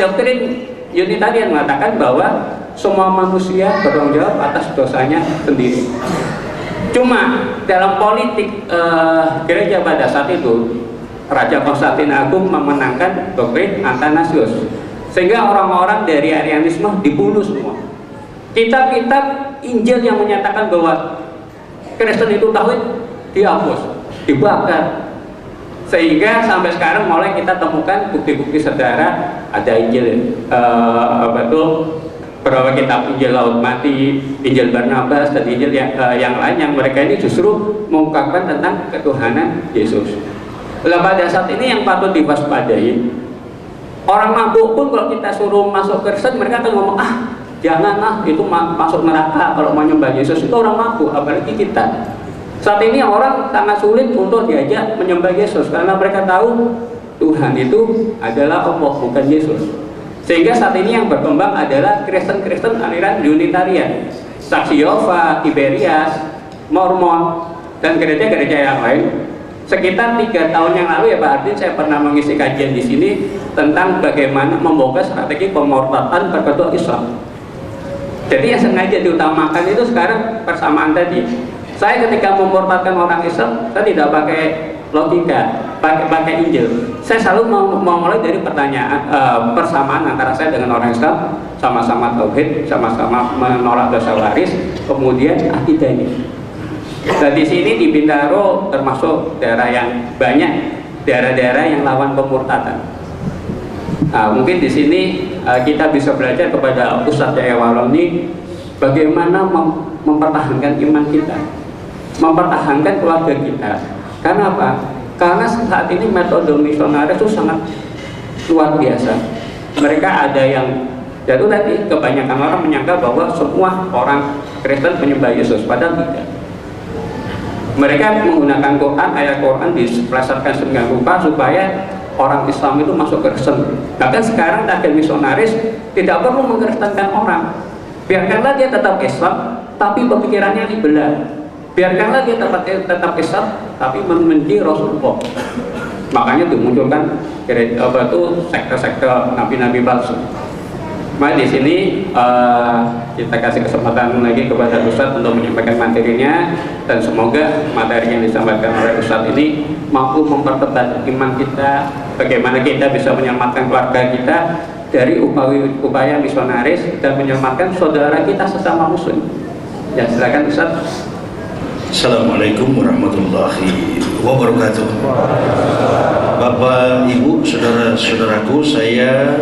doktrin Unitarian mengatakan bahwa semua manusia bertanggung jawab atas dosanya sendiri. Cuma dalam politik gereja pada saat itu, Raja Konstantin Agung memenangkan doktrin Athanasius, sehingga orang-orang dari Arianisme dibunuh semua. Kitab-kitab Injil yang menyatakan bahwa Kristen itu tauhid dihapus, dibakar. Sehingga sampai sekarang mulai kita temukan bukti-bukti sejarah, ada Injil beberapa kitab Injil Laut Mati, Injil Barnabas, dan Injil yang lain yang mereka ini justru mengungkapkan tentang ketuhanan Yesus. Nah, pada saat ini yang patut diwaspadai, orang mabuk pun kalau kita suruh masuk Kristen, mereka akan ngomong, janganlah itu masuk neraka kalau menyembah Yesus, itu orang mabuk, apalagi kita. Saat ini orang sangat sulit untuk diajak menyembah Yesus karena mereka tahu Tuhan itu adalah Allah, bukan Yesus. Sehingga saat ini yang berkembang adalah Kristen-Kristen aliran Unitarian, Saksi Yehova, Tiberias, Mormon, dan gereja-gereja yang lain. Sekitar 3 tahun yang lalu ya Pak Ardin, saya pernah mengisi kajian di sini tentang bagaimana membongkar strategi pemurtadan berbentuk Islam. Jadi yang sengaja diutamakan itu sekarang persamaan tadi. Saya ketika memurtadkan orang Islam, saya tidak pakai logika, pakai Injil. Saya selalu mau mulai dari pertanyaan persamaan antara saya dengan orang Islam, sama-sama tauhid, sama-sama menolak dosa waris, kemudian akidahnya. Dan di sini di Bintaro termasuk daerah yang banyak daerah-daerah yang lawan pemurtadan. Nah, mungkin di sini kita bisa belajar kepada Ustadz Yahya Waloni bagaimana mempertahankan iman kita, mempertahankan keluarga kita. Karena apa? Karena saat ini metode misionaris itu sangat luar biasa. Mereka ada yang jatuh tadi, kebanyakan orang menyangka bahwa semua orang Kristen menyembah Yesus, padahal tidak. Mereka menggunakan Quran, ayat Quran dipelesetkan sedemikian rupa supaya orang Islam itu masuk Kristen. Bahkan sekarang target misionaris tidak perlu mengkristenkan orang. Biarkanlah dia tetap Islam, tapi pemikirannya dibelah. Biarkanlah dia tetap Islam, tapi membenci Rasulullah. Makanya dimunculkan sekte-sekte nabi-nabi palsu. Nah, di sini kita kasih kesempatan lagi kepada Ustadz untuk menyampaikan materinya, dan semoga materi yang disampaikan oleh Ustadz ini mampu mempertebat iman kita, bagaimana kita bisa menyelamatkan keluarga kita dari upaya misionaris dan menyelamatkan saudara kita sesama muslim. Ya, silakan Ustadz.
Assalamualaikum warahmatullahi wabarakatuh. Bapak, Ibu, saudara-saudaraku, saya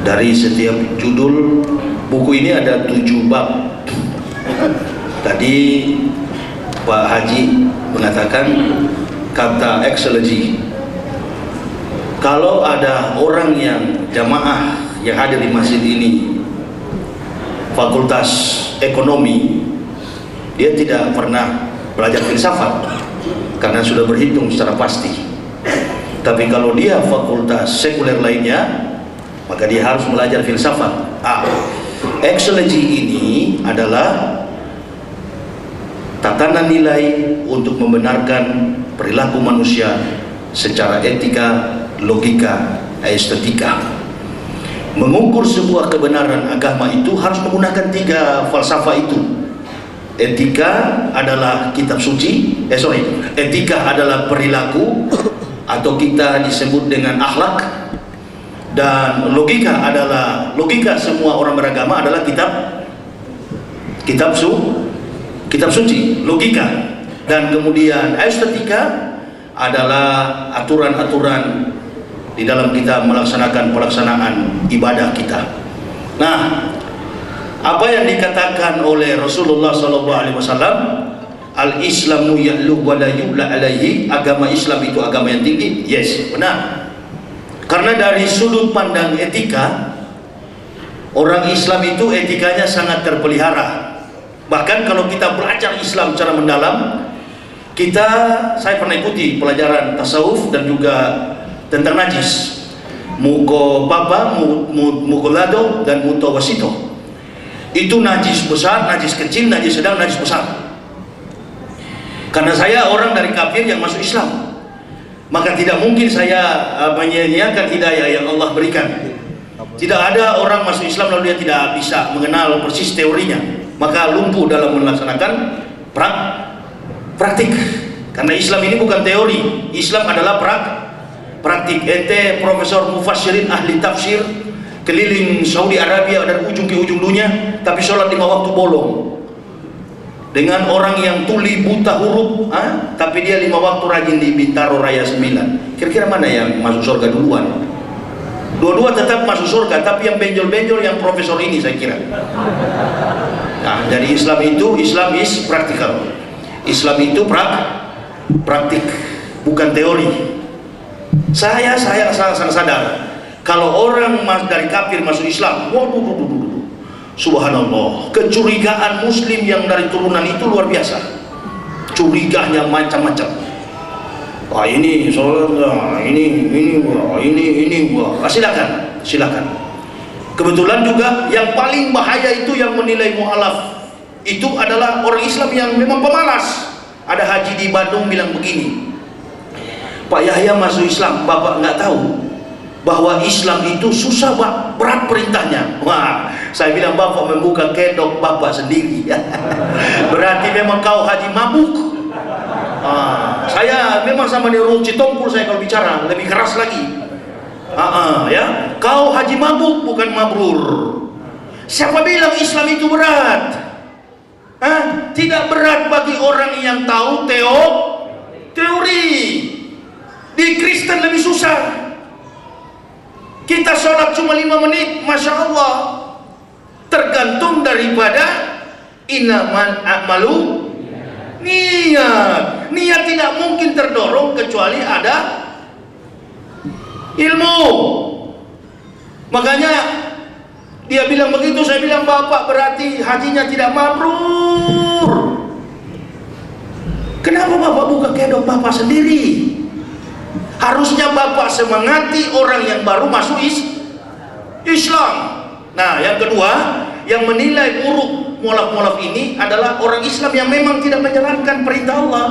dari setiap judul buku ini ada 7 bab. Tadi Pak Haji mengatakan kata excellency. Kalau ada orang yang jamaah yang hadir di masjid ini fakultas ekonomi, dia tidak pernah belajar filsafat karena sudah berhitung secara pasti. Tapi kalau dia fakultas sekuler lainnya, maka dia harus belajar filsafat. Excellency ini adalah tatanan nilai untuk membenarkan perilaku manusia secara etika, logika, estetika. Mengukur sebuah kebenaran agama itu harus menggunakan 3 falsafah itu. Etika adalah kitab suci, etika adalah perilaku atau kita disebut dengan akhlak, dan logika adalah semua orang beragama adalah kitab suci, logika. Dan kemudian estetika adalah aturan-aturan di dalam kita pelaksanaan ibadah kita. Nah, apa yang dikatakan oleh Rasulullah SAW, al-Islamu ya'lu wa la yu'la alaihi, agama Islam itu agama yang tinggi. Yes, benar. Karena dari sudut pandang etika, orang Islam itu etikanya sangat terpelihara. Bahkan kalau kita belajar Islam secara mendalam, saya pernah ikuti pelajaran tasawuf dan juga tentang najis, mukobaba, mukolado, dan mutawasito. Itu najis besar, najis kecil, najis sedang, najis besar. Karena saya orang dari kafir yang masuk Islam, maka tidak mungkin saya menyia-nyiakan hidayah yang Allah berikan. Tidak ada orang masuk Islam lalu dia tidak bisa mengenal persis teorinya, maka lumpuh dalam melaksanakan praktik. Karena Islam ini bukan teori, Islam adalah praktik. Ente profesor mufassirin ahli tafsir keliling Saudi Arabia dan ujung ke ujung dunia, tapi sholat 5 waktu bolong. Dengan orang yang tuli buta huruf, tapi dia 5 waktu rajin di Bintaro Raya 9. Kira-kira mana yang masuk surga duluan? Dua-dua tetap masuk surga, tapi yang benjol-benjol yang profesor ini saya kira. Nah, dari Islam itu, Islam is practical. Islam itu praktik, bukan teori. Saya sangat sadar kalau orang dari kafir masuk Islam, waduh, subhanallah, kecurigaan muslim yang dari turunan itu luar biasa. Curiganya macam-macam. Ini sholat, ini. Silakan. Kebetulan juga yang paling bahaya itu yang menilai mu'alaf itu adalah orang Islam yang memang pemalas. Ada haji di Bandung bilang begini, Pak Yahya masuk Islam, Bapak nggak tahu. bahwa Islam itu susah, berat perintahnya. Wah, saya bilang Bapak membuka kedok Bapak sendiri. Berarti memang kau haji mabuk. Saya memang sama dia Ruci Tongkul, saya kalau bicara lebih keras lagi. Ya, kau haji mabuk bukan mabrur. Siapa bilang Islam itu berat? Tidak berat bagi orang yang tahu teori. Di Kristen lebih susah. Kita sholat cuma 5 menit, Masya Allah. Tergantung daripada inaman a'malu niat. Niat tidak mungkin terdorong kecuali ada ilmu. Makanya dia bilang begitu, saya bilang Bapak berarti hajinya tidak mabrur. Kenapa Bapak buka kedok Bapak sendiri? Harusnya Bapak semangati orang yang baru masuk Islam. Nah, yang kedua, yang menilai buruk mualaf-mualaf ini adalah orang Islam yang memang tidak menjalankan perintah Allah.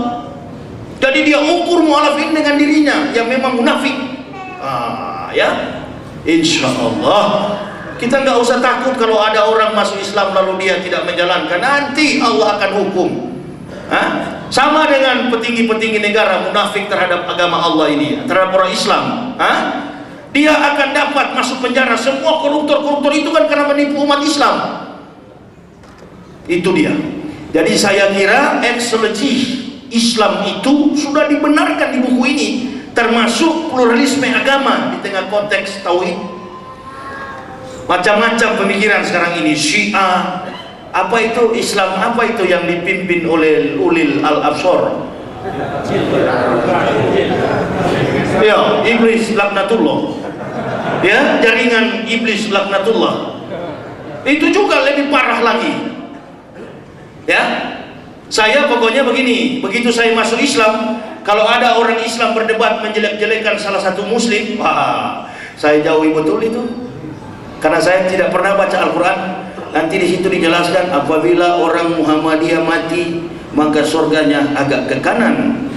Jadi dia ukur mualaf ini dengan dirinya yang memang munafik. Ya, insya Allah kita nggak usah takut kalau ada orang masuk Islam lalu dia tidak menjalankan. Nanti Allah akan hukum. Sama dengan petinggi-petinggi negara munafik terhadap agama Allah ini, terhadap orang Islam. Dia akan dapat masuk penjara. Semua koruptor-koruptor itu kan karena menipu umat Islam. Itu dia. Jadi saya kira ekselensi Islam itu sudah dibenarkan di buku ini, termasuk pluralisme agama di tengah konteks tauhid. Macam-macam pemikiran sekarang ini, Syiah, apa itu Islam, apa itu yang dipimpin oleh ulil al-absor, ya, iblis laknatullah, ya, jaringan iblis laknatullah. Itu juga lebih parah lagi, ya. Saya pokoknya begini, begitu saya masuk Islam, kalau ada orang Islam berdebat menjelek-jelekan salah satu muslim, saya jauhi betul itu, karena saya tidak pernah baca Al-Quran. Nanti di situ dijelaskan apabila orang Muhammadiyah mati maka surganya agak ke kanan,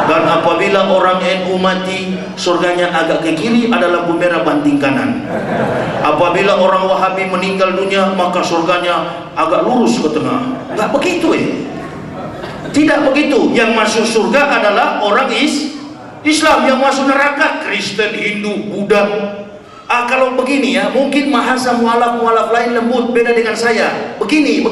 dan apabila orang NU mati surganya agak ke kiri, ada lampu merah banting kanan. Apabila orang Wahabi meninggal dunia maka surganya agak lurus ke tengah. Enggak begitu tidak begitu. Yang masuk surga adalah orang Islam, yang masuk neraka Kristen, Hindu, Buddha. Kalau begini ya, mungkin bahasa mualaf-mualaf lain lembut, beda dengan saya. Begini,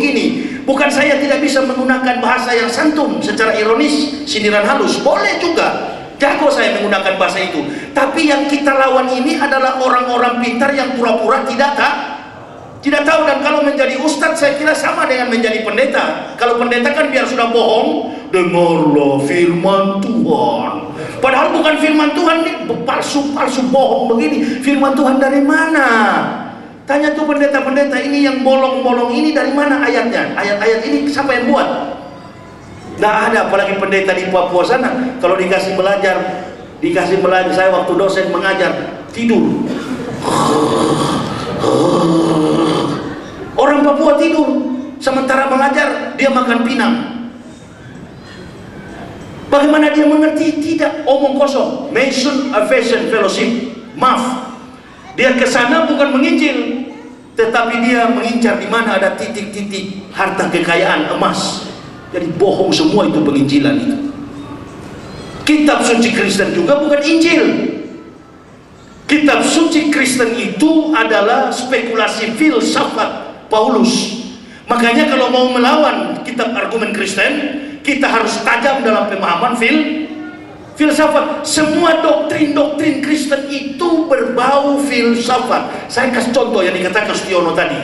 bukan saya tidak bisa menggunakan bahasa yang santun secara ironis, sindiran halus, boleh juga. Jago saya menggunakan bahasa itu. Tapi yang kita lawan ini adalah orang-orang pintar yang pura-pura tidak tahu. Dan kalau menjadi ustadz saya kira sama dengan menjadi pendeta. Kalau pendeta kan biar sudah bohong, dengarlah firman Tuhan. Padahal bukan firman Tuhan, nih palsu bohong begini. Firman Tuhan dari mana? Tanya tuh pendeta-pendeta ini yang bolong-bolong ini dari mana ayatnya? Ayat-ayat ini siapa yang buat? Nggak ada, apalagi pendeta di Papua sana. Kalau dikasih belajar, saya waktu dosen mengajar tidur. Orang Papua tidur, sementara mengajar dia makan pinang. Bagaimana dia mengerti? Tidak, omong kosong. Mason Aviation Fellowship, maaf, dia ke sana bukan menginjil, tetapi dia mengincar di mana ada titik-titik harta kekayaan emas. Jadi bohong semua itu penginjilan itu. Kitab suci Kristen juga bukan Injil. Kitab suci Kristen itu adalah spekulasi filsafat Paulus. Makanya kalau mau melawan kitab argumen Kristen, kita harus tajam dalam pemahaman filsafat. Semua doktrin-doktrin Kristen itu berbau filsafat. Saya kasih contoh yang dikatakan Stiono tadi,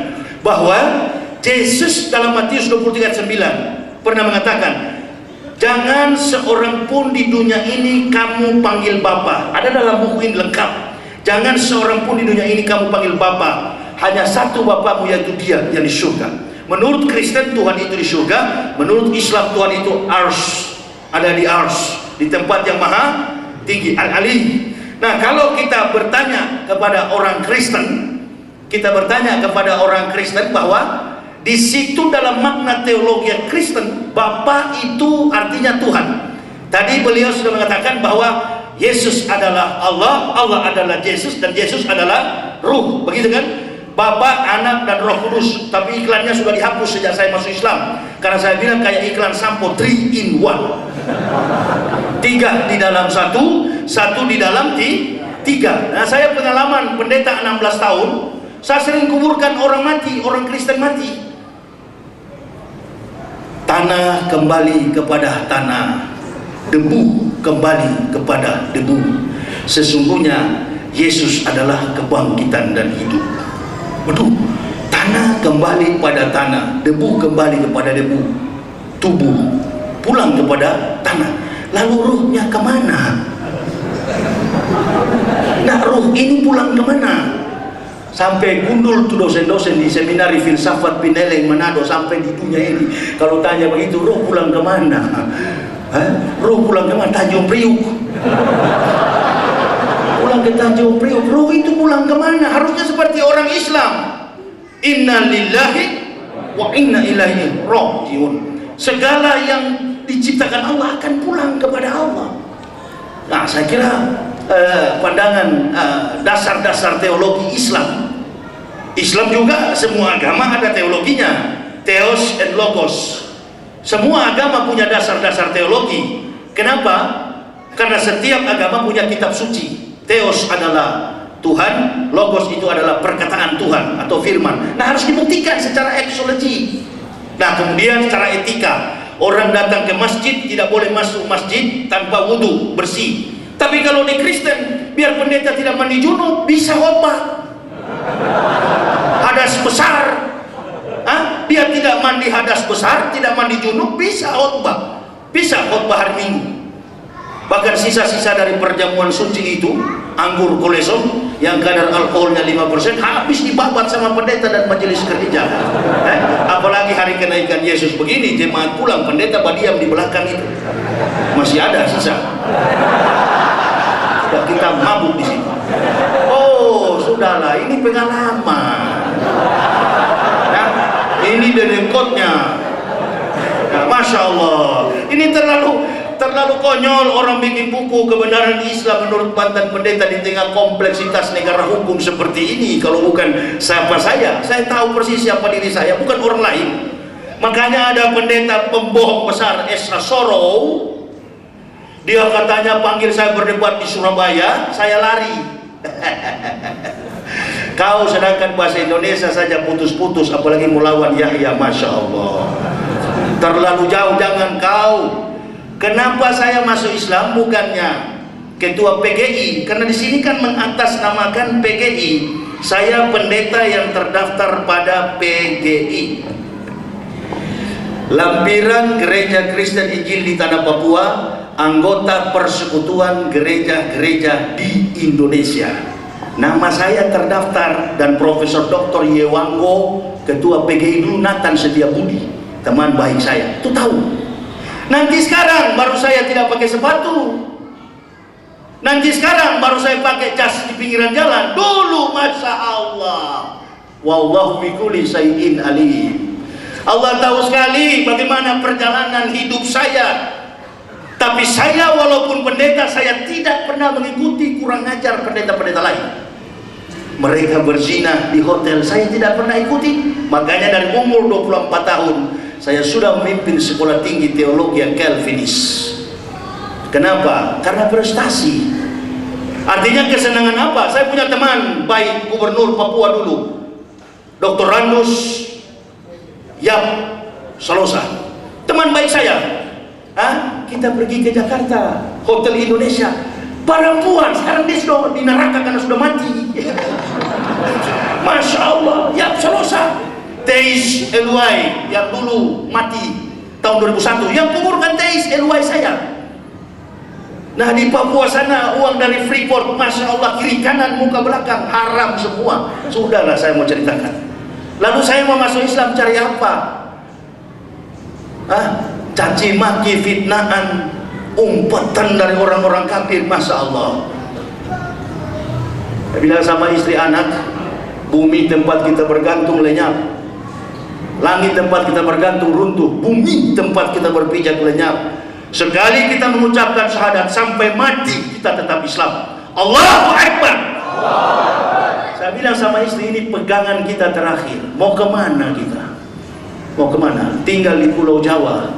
bahwa Yesus dalam Matius 23:9 pernah mengatakan, jangan seorang pun di dunia ini kamu panggil Bapa. Ada dalam buku ini lengkap. Jangan seorang pun di dunia ini kamu panggil Bapa. Hanya satu Bapamu, yaitu Dia yang di surga. Menurut Kristen Tuhan itu di surga, menurut Islam Tuhan itu ars, ada di ars, di tempat yang maha tinggi, al-ali. Nah, kalau kita bertanya kepada orang Kristen, bahwa di situ dalam makna teologi Kristen, Bapa itu artinya Tuhan. Tadi beliau sudah mengatakan bahwa Yesus adalah Allah, Allah adalah Yesus, dan Yesus adalah Ruh. Begitu kan? Bapa, Anak, dan Roh Kudus. Tapi iklannya sudah dihapus sejak saya masuk Islam, karena saya bilang kayak iklan sampo 3 in 1. 3 di dalam satu, 1 di dalam 3. Nah, saya pengalaman pendeta 16 tahun, saya sering kuburkan orang mati, orang Kristen mati. Tanah kembali kepada tanah, debu kembali kepada debu. Sesungguhnya Yesus adalah kebangkitan dan hidup. Betul. Tanah kembali pada tanah, debu kembali kepada debu, tubuh pulang kepada tanah. Lalu ruhnya kemana? Nah, ruh ini pulang kemana? Sampai gundul tuh dosen-dosen di seminari filsafat Pineleng Manado sampai di dunia ini. Kalau tanya begitu, ruh pulang kemana? Ruh pulang kemana? Tanjung Priuk. Pulang ke Tanjung Priuk. Ruh itu pulang kemana? Harusnya seperti orang Islam. Inna lillahi wa inna ilaihi rajiun. Segala yang diciptakan Allah akan pulang kepada Allah. Nah, saya kira pandangan dasar-dasar teologi Islam. Islam juga semua agama ada teologinya, theos and logos. Semua agama punya dasar-dasar teologi. Kenapa? Karena setiap agama punya kitab suci. Theos adalah Tuhan, logos itu adalah perkataan Tuhan atau firman. Nah, harus dibuktikan secara eksologi. Nah, kemudian secara etika, orang datang ke masjid tidak boleh masuk masjid tanpa wudhu bersih. Tapi kalau di Kristen, biar pendeta tidak mandi junub, bisa khotbah. Hadas besar, dia tidak mandi hadas besar, tidak mandi junub, bisa khotbah. Bisa khotbah hari Minggu. Bahkan sisa-sisa dari perjamuan suci itu, anggur kolesom yang kadar alkoholnya 5%, habis dibabat sama pendeta dan majelis gereja. Apalagi hari kenaikan Yesus begini, jemaat pulang, pendeta berdiam di belakang itu. Masih ada sisa. Sudah kita mabuk di sini. Oh, sudahlah, ini pengalaman. Nah, ini dedekotnya. Nah, Masya Allah, ini terlalu konyol orang bikin buku kebenaran Islam menurut mantan pendeta di tengah kompleksitas negara hukum seperti ini. Kalau bukan siapa saya tahu persis siapa diri saya, bukan orang lain. Makanya ada pendeta pembohong besar, Esra Sorow. Dia katanya panggil saya berdebat di Surabaya, saya lari. Kau sedangkan bahasa Indonesia saja putus-putus, apalagi melawan Yahya. Masya Allah, terlalu jauh, jangan kau. Kenapa saya masuk Islam? Bukannya ketua PGI, karena di sini kan mengatasnamakan PGI. Saya pendeta yang terdaftar pada PGI, Lampiran Gereja Kristen Injil di Tanah Papua, anggota Persekutuan Gereja-Gereja di Indonesia. Nama saya terdaftar, dan Profesor Dr. Yewango, ketua PGI dulu, Nathan Setiabudi, teman baik saya, itu tahu. Nanti sekarang baru saya tidak pakai sepatu. Nanti sekarang baru saya pakai jas di pinggiran jalan. Dulu, Masya Allah, wallahu bikulli syai'in alim. Allah tahu sekali bagaimana perjalanan hidup saya. Tapi saya walaupun pendeta, saya tidak pernah mengikuti kurang ajar pendeta-pendeta lain. Mereka berzina di hotel, saya tidak pernah ikuti. Makanya dari umur 24 tahun saya sudah memimpin sekolah tinggi teologi yang Calvinis. Kenapa? Karena prestasi. Artinya kesenangan apa? Saya punya teman baik, Gubernur Papua dulu, Dr. Randus Yap Salosa, teman baik saya. Kita pergi ke Jakarta, Hotel Indonesia, perempuan, sekarang dia sudah di neraka karena sudah mati. Masya Allah, Yap Salosa. Teis Eluai yang dulu mati tahun 2001, yang kuburkan Teis Eluai saya. Nah, di Papua sana uang dari Freeport, Masya Allah, kiri kanan muka belakang haram semua. Sudahlah, saya mau ceritakan. Lalu saya mau masuk Islam cari apa? Caci maki, fitnahan, umpatan dari orang-orang kafir. Masya Allah. Saya bilang sama istri anak, bumi tempat kita bergantung lenyap, langit tempat kita bergantung runtuh, bumi tempat kita berpijak lenyap. Sekali kita mengucapkan syahadat sampai mati kita tetap Islam. Allahu Akbar. Saya bilang sama istri, ini pegangan kita terakhir. Mau kemana kita? Mau kemana? Tinggal di Pulau Jawa,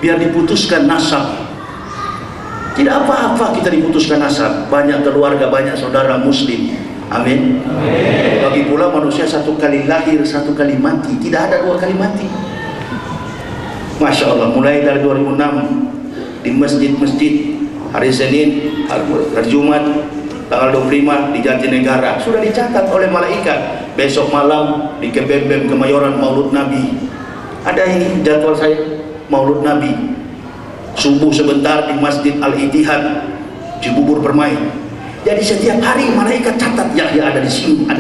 biar diputuskan nasab. Tidak apa-apa kita diputuskan nasab. Banyak keluarga, banyak saudara muslim. Amin. Bagi pula manusia satu kali lahir, satu kali mati. Tidak ada dua kali mati. Masya Allah, mulai dari 2006 di masjid-masjid, hari Senin, hari Jumat, tanggal 25 di Jatinegara sudah dicatat oleh malaikat. Besok malam di Kebembem Kemayoran Maulud Nabi. Ada ini jadwal saya, Maulud Nabi. Subuh sebentar di Masjid Al-Ittihad Cibubur Permai. Jadi setiap hari malaikat catat, ya ada di sini, ada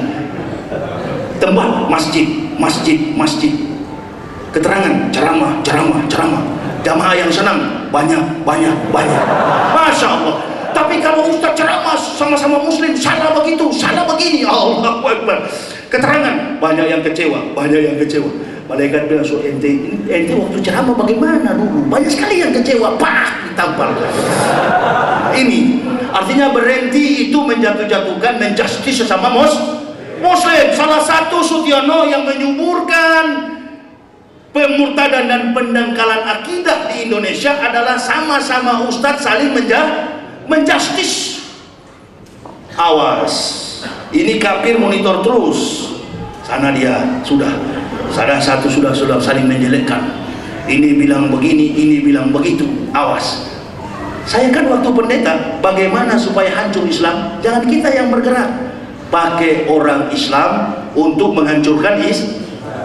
tempat masjid, masjid. Keterangan, ceramah. Jamaah yang senang, banyak. Masya Allah. Tapi kalau ustaz ceramah sama-sama muslim, salah begitu, salah begini, Allahu Akbar. Keterangan, banyak yang kecewa. Malaikat bilang, so ente waktu ceramah bagaimana dulu? Banyak sekali yang kecewa, ditampal. Ini artinya berhenti itu menjatuh-jatuhkan, menjustis sesama muslim. Salah satu Sutiono yang menyuburkan pemurtadan dan pendangkalan akidah di Indonesia adalah sama-sama ustadz saling menjustis. Awas, ini kafir monitor terus. Sana dia sudah saling menjelekkan. Ini bilang begini, ini bilang begitu. Awas. Saya kan waktu pendeta, bagaimana supaya hancur Islam? Jangan kita yang bergerak, pakai orang Islam untuk menghancurkan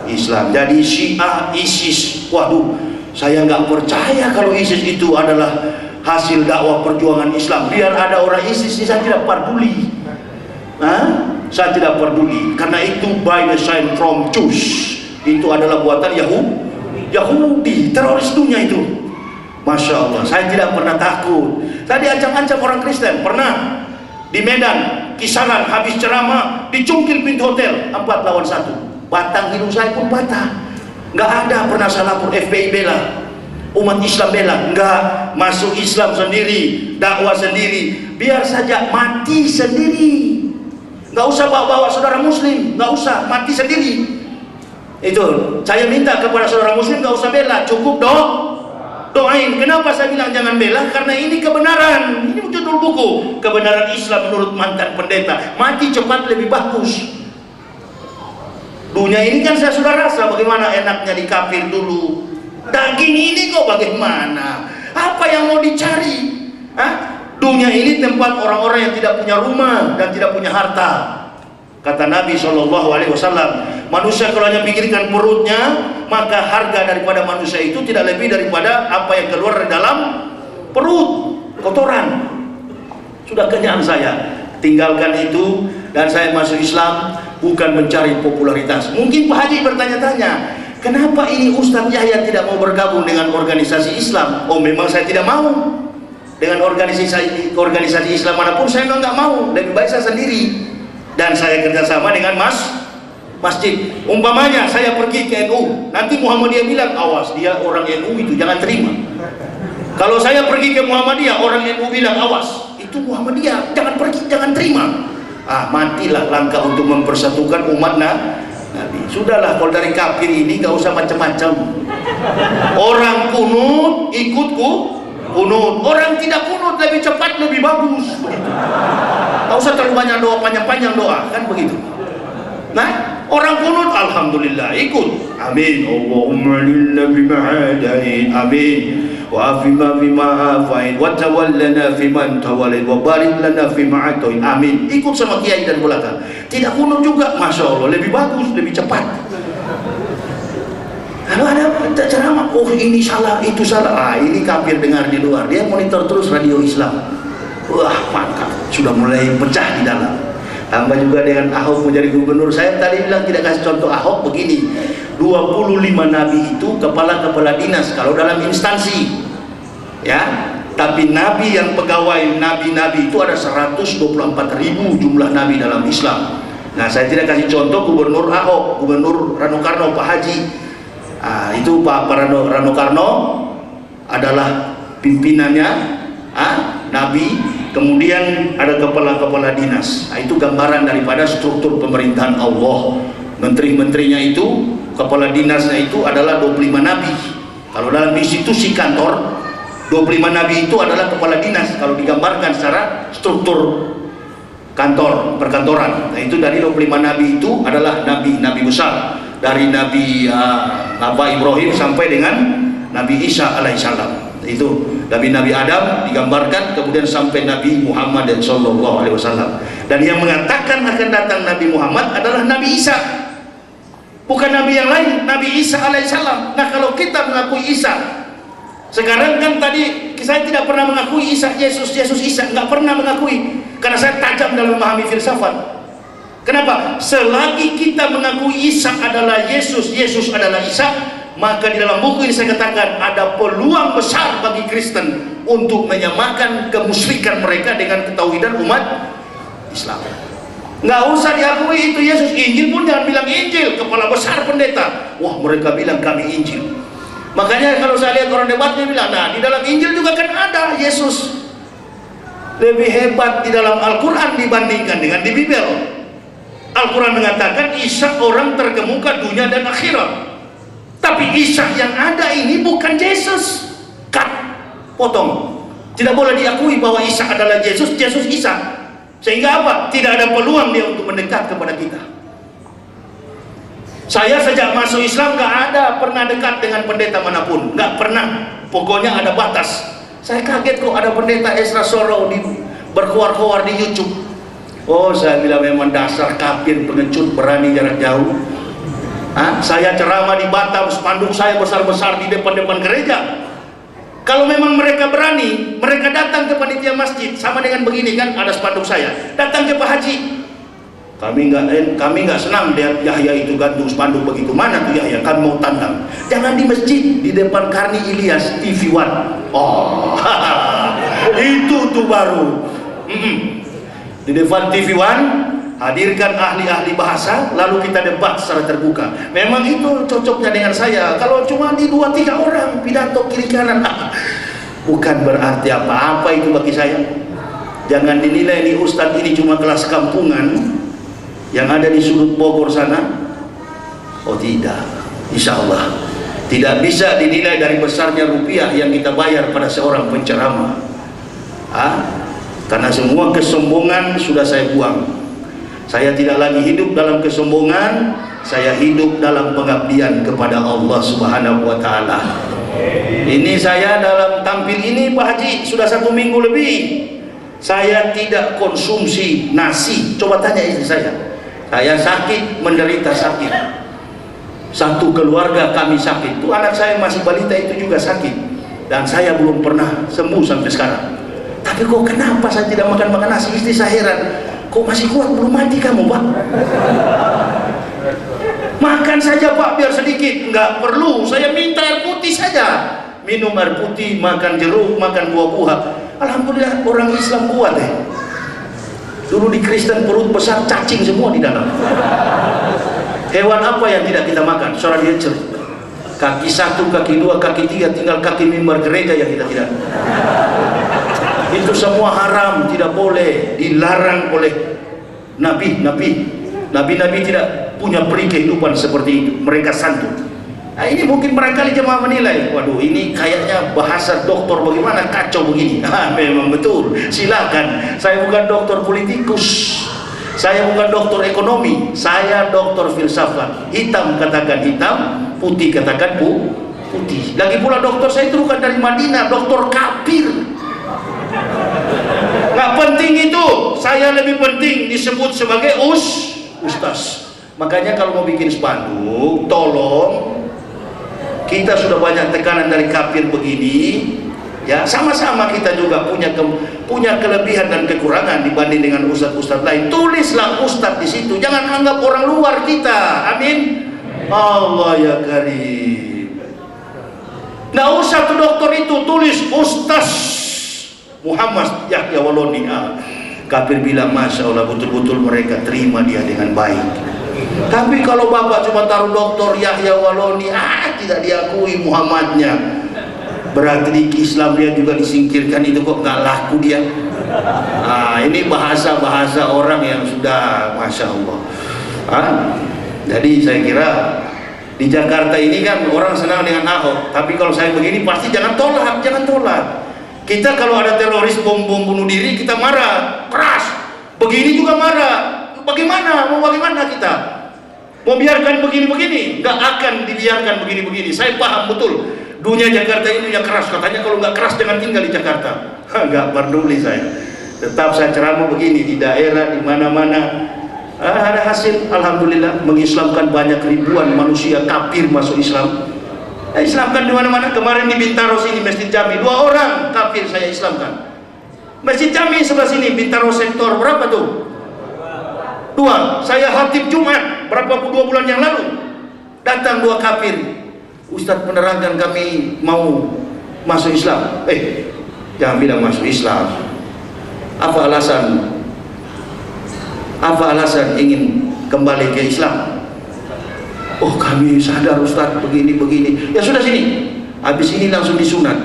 Islam. Jadi Syiah, ISIS, waduh, saya nggak percaya kalau ISIS itu adalah hasil dakwah perjuangan Islam. Biar ada orang ISIS, saya tidak peduli. Saya tidak peduli, karena itu by the sign from Jews. Itu adalah buatan Yahudi, teroris dunia itu. Masya Allah, saya tidak pernah takut. Saya diancam-ancam orang Kristen, pernah di Medan, Kisaran, habis ceramah, dicungkil pintu hotel, 4 lawan 1. Batang hidung saya pun patah. Nggak ada pernah saya lapor FPI bela, umat Islam bela, nggak. Masuk Islam sendiri, dakwah sendiri, biar saja mati sendiri. Nggak usah bawa saudara muslim, nggak usah, mati sendiri. Itu saya minta kepada saudara muslim, nggak usah bela, cukup doain. Kenapa saya bilang jangan bela? Karena ini kebenaran. Ini judul buku, kebenaran Islam menurut mantan pendeta. Mati cepat lebih bagus. Dunia ini kan saya sudah rasa bagaimana enaknya di kafir dulu. Daging ini kok bagaimana? Apa yang mau dicari? Dunia ini tempat orang-orang yang tidak punya rumah dan tidak punya harta. Kata Nabi SAW, manusia kalau hanya pikirkan perutnya, maka harga daripada manusia itu tidak lebih daripada apa yang keluar dari dalam perut, kotoran. Sudah kenyang saya, tinggalkan itu dan saya masuk Islam bukan mencari popularitas. Mungkin Pak Haji bertanya-tanya, kenapa ini Ustadz Yahya tidak mau bergabung dengan organisasi Islam? Oh, memang saya tidak mau. Dengan organisasi Islam manapun saya nggak mau, lebih baik saya sendiri. Dan saya kerjasama dengan masjid. Umpamanya saya pergi ke NU, nanti Muhammadiyah bilang, awas dia orang NU itu jangan terima. Kalau saya pergi ke Muhammadiyah, orang NU bilang, awas itu Muhammadiyah, jangan pergi, jangan terima. Matilah langkah untuk mempersatukan umat Nabi. Sudahlah, kalau dari kafir ini nggak usah macam-macam. Orang kunut ikutku kunut, orang tidak kunut lebih cepat lebih bagus. Tak usah terlalu banyak doa, panjang-panjang doa, kan begitu. Nah, orang kunut alhamdulillah ikut. Amin. Allahumma lillah bima hadain. Amin. Wa afima bima afain wa tawallana fiman tawallait wa barik lana fima atain. Amin. Ikut sama kiai dan belakang. Tidak kunut juga, Masya Allah, lebih bagus, lebih cepat. Kalau ada ceramah, oh ini salah, itu salah, ini kafir dengar di luar, dia monitor terus radio Islam. Wah, mantap, sudah mulai pecah di dalam. Tambah juga dengan Ahok menjadi gubernur. Saya tadi bilang tidak kasih contoh Ahok begini, 25 nabi itu kepala-kepala dinas kalau dalam instansi, ya. Tapi nabi yang pegawai nabi-nabi itu ada 124.000 jumlah nabi dalam Islam. Nah, saya tidak kasih contoh gubernur Ahok, gubernur Rano Karno, Pak Haji. Itu Pak Rano Karno adalah pimpinannya nabi, kemudian ada kepala-kepala dinas. Nah, itu gambaran daripada struktur pemerintahan Allah. Menteri-menterinya itu, kepala dinasnya itu adalah 25 nabi. Kalau dalam institusi kantor, 25 nabi itu adalah kepala dinas kalau digambarkan secara struktur kantor, perkantoran. Nah, itu dari 25 nabi itu adalah nabi besar, dari Nabi Ibrahim sampai dengan Nabi Isa alaihissalam. Itu Nabi Adam digambarkan, kemudian sampai Nabi Muhammad sallallahu alaihi wasallam. Dan yang mengatakan akan datang Nabi Muhammad adalah Nabi Isa, bukan Nabi yang lain, Nabi Isa alaihissalam. Nah, kalau kita mengakui Isa, sekarang kan tadi saya tidak pernah mengakui Isa Yesus Isa, nggak pernah mengakui, karena saya tajam dalam memahami filsafat. Kenapa? Selagi kita mengakui Isa adalah Yesus adalah Isa, maka di dalam buku ini saya katakan ada peluang besar bagi Kristen untuk menyamakan kemusyrikan mereka dengan ketauhidan umat Islam. Nggak usah diakui itu Yesus. Injil pun jangan bilang Injil, kepala besar pendeta, wah mereka bilang kami Injil. Makanya kalau saya lihat orang debatnya bilang, nah di dalam Injil juga kan ada Yesus. Lebih hebat di dalam Al-Quran dibandingkan dengan di Bible. Al-Quran mengatakan Isa orang terkemuka dunia dan akhirat. Tapi Isa yang ada ini bukan Yesus. Cut, potong. Tidak boleh diakui bahwa Isa adalah Yesus Isa. Sehingga apa? Tidak ada peluang dia untuk mendekat kepada kita. Saya sejak masuk Islam gak ada pernah dekat dengan pendeta manapun, gak pernah. Pokoknya ada batas. Saya kaget kok ada pendeta Ezra Sorrow berkuar-kuar di YouTube. Oh, saya bilang memang dasar kafir pengecut berani jarak jauh. Saya ceramah di Batam, spanduk saya besar-besar di depan-depan gereja. Kalau memang mereka berani, mereka datang ke panitia masjid, sama dengan begini kan, ada spanduk saya, datang ke Pak Haji. Kami nggak senang lihat Yahya itu gantung spanduk begitu. Mana tuh Yahya? Kami mau tantang. Jangan di masjid, di depan Karni Ilyas TV One. Oh, itu tuh baru. Di depan TV One, hadirkan ahli-ahli bahasa, lalu kita debat secara terbuka. Memang itu cocoknya dengan saya. Kalau cuma di 2-3 orang pidato kiri kanan, bukan berarti apa-apa itu bagi saya. Jangan dinilai nih ustadz ini cuma kelas kampungan yang ada di sudut Bogor sana. Oh tidak, insya Allah tidak bisa dinilai dari besarnya rupiah yang kita bayar pada seorang penceramah. Karena semua kesombongan sudah saya buang. Saya tidak lagi hidup dalam kesombongan, saya hidup dalam pengabdian kepada Allah Subhanahu wa Ta'ala. Ini saya dalam tampil ini Pak Haji sudah 1 minggu lebih. Saya tidak konsumsi nasi. Coba tanya istri saya sakit, menderita sakit. Satu keluarga kami sakit. Itu anak saya masih balita itu juga sakit. Dan saya belum pernah sembuh sampai sekarang. Tapi kok kenapa saya tidak makan nasi? Istri saya heran. Kok masih kuat, belum mati kamu Pak? Makan saja Pak biar sedikit. Nggak perlu, saya minta air putih saja. Minum air putih, makan jeruk, makan buah-buah. Alhamdulillah orang Islam kuat Dulu di Kristen perut besar, cacing semua di dalam. Hewan apa yang tidak kita makan? Saudara dia kaki 1, kaki 2, kaki 3, tinggal kaki mimbar gereja yang kita tidak. Itu semua haram, tidak boleh, dilarang oleh nabi-nabi tidak punya peri kehidupan seperti itu. Mereka santun. Nah, ini mungkin barangkali jemaah menilai, waduh ini kayaknya bahasa dokter bagaimana kacau begini. Memang betul, silakan. Saya bukan dokter politikus, saya bukan dokter ekonomi, saya dokter filsafat. Hitam katakan hitam, putih katakan putih. Lagi pula dokter saya itu bukan dari Madinah, dokter kafir. Nggak penting itu, saya lebih penting disebut sebagai ustaz. Makanya kalau mau bikin spanduk, tolong, kita sudah banyak tekanan dari kafir begini, ya sama-sama kita juga punya kelebihan dan kekurangan dibanding dengan ustaz-ustaz lain. Tulislah ustaz di situ, jangan anggap orang luar kita. Amin. Allah ya karim. Nggak usah tuh dokter itu tulis Ustaz Muhammad Yahya Waloni. Kafir bilang masya Allah, betul-betul mereka terima dia dengan baik. Tapi kalau bapak cuma taruh dokter Yahya Waloni, tidak diakui Muhammadnya. berarti di Islam dia juga disingkirkan, itu kok nggak laku dia. Nah, ini bahasa-bahasa orang yang sudah Masya Allah. Jadi saya kira di Jakarta ini kan orang senang dengan Ahok, tapi kalau saya begini pasti jangan tolak, jangan tolak. Kita kalau ada teroris bom bunuh diri kita marah keras, begini juga marah. Bagaimana? Mau bagaimana kita? Mau biarkan begini-begini? Nggak akan dibiarkan begini-begini. Saya paham betul. Dunia Jakarta ini dunia keras. Katanya kalau nggak keras jangan tinggal di Jakarta. Nggak peduli saya. Tetap saya ceramah begini di daerah, di mana-mana. Ada hasil, alhamdulillah, mengislamkan banyak ribuan manusia kafir masuk Islam. Islamkan di mana-mana. Kemarin di Bintaro sini Masjid Jami 2 orang kafir saya islamkan. Masjid Jami sebelah sini Bintaro sektor berapa tuh? 2. Saya khatib Jumat berapa 2 bulan yang lalu, datang 2 kafir. Ustadz menerangkan kami mau masuk Islam. Jangan bilang masuk Islam. Apa alasan? Apa alasan ingin kembali ke Islam? Oh, kami sadar Ustadz begini-begini. Ya sudah sini. Habis ini langsung disunat.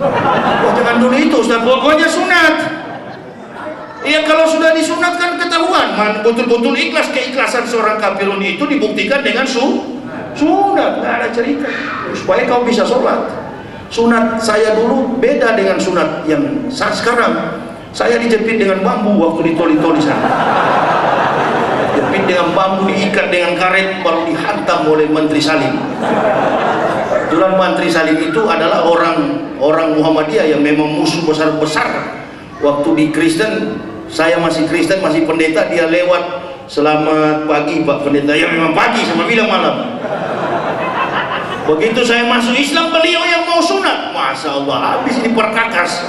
Oh, jangan dulu itu Ustadz, pokoknya sunat. Ya kalau sudah disunat kan ketahuan betul-betul ikhlas. Keikhlasan seorang kafirun itu dibuktikan dengan sunat, nggak ada cerita. Supaya kau bisa sholat. Sunat saya dulu beda dengan sunat yang saat sekarang. Saya dijepit dengan bambu waktu di toli-toli sana. Jepit dengan bambu, diikat dengan karet, baru dihantam oleh Menteri Salim. Kebetulan Menteri Salim itu adalah orang Muhammadiyah yang memang musuh besar-besar. Waktu di Kristen, saya masih Kristen, masih pendeta, dia lewat, selamat pagi Pak Pendeta. Ya memang pagi, sama bilang malam. Begitu saya masuk Islam, beliau yang mau sunat. Masya Allah, habis ini perkakas.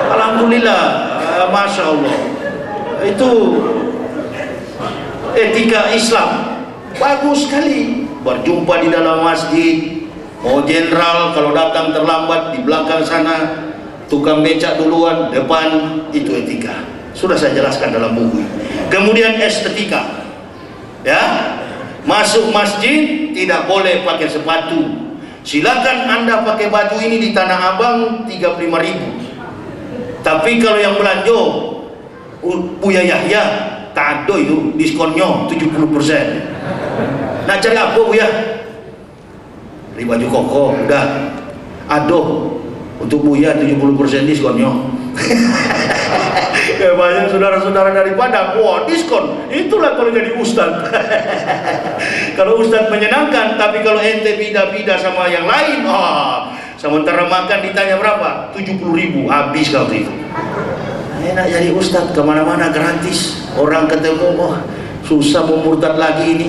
Alhamdulillah, Masya Allah. Itu etika Islam bagus sekali. Berjumpa di dalam masjid, mau jenderal kalau datang terlambat di belakang sana, tukang becak duluan, depan, itu etika. Sudah saya jelaskan dalam buku. Kemudian estetika, ya, masuk masjid tidak boleh pakai sepatu. Silakan Anda pakai baju ini di Tanah Abang 35.000. Tapi kalau yang belanja Buya Yahya, tak ada itu diskonnya 70%. Nak cari apa Buya? Beli baju koko, udah. Aduh, untuk Buya 70% diskonnya. Banyak saudara-saudara dari Padang, wah diskon. Itulah kalau jadi ustad. Kalau ustad menyenangkan, tapi kalau ente bida-bida sama yang lain, sementara makan ditanya berapa? 70.000, habis kau itu. Enak jadi ustad, kemana-mana gratis. Orang ketemu, susah mau murtad lagi ini.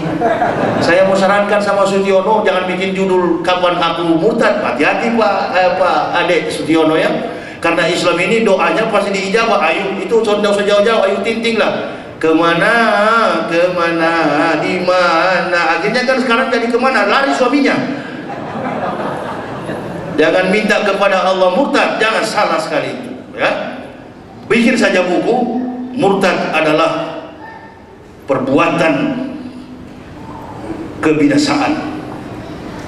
Saya mau sarankan sama Sudiono, jangan bikin judul kapan aku murtad. Hati-hati Pak Adek Sudiono ya. Karena Islam ini doanya pasti diijabah. Ayo itu contoh sejauh-jauh, ayo tinting lah. Kemana, di mana. Akhirnya kan sekarang jadi kemana? Lari suaminya. Jangan minta kepada Allah murtad, jangan, salah sekali itu. Ya, bikin saja buku. Murtad adalah perbuatan kebinasaan.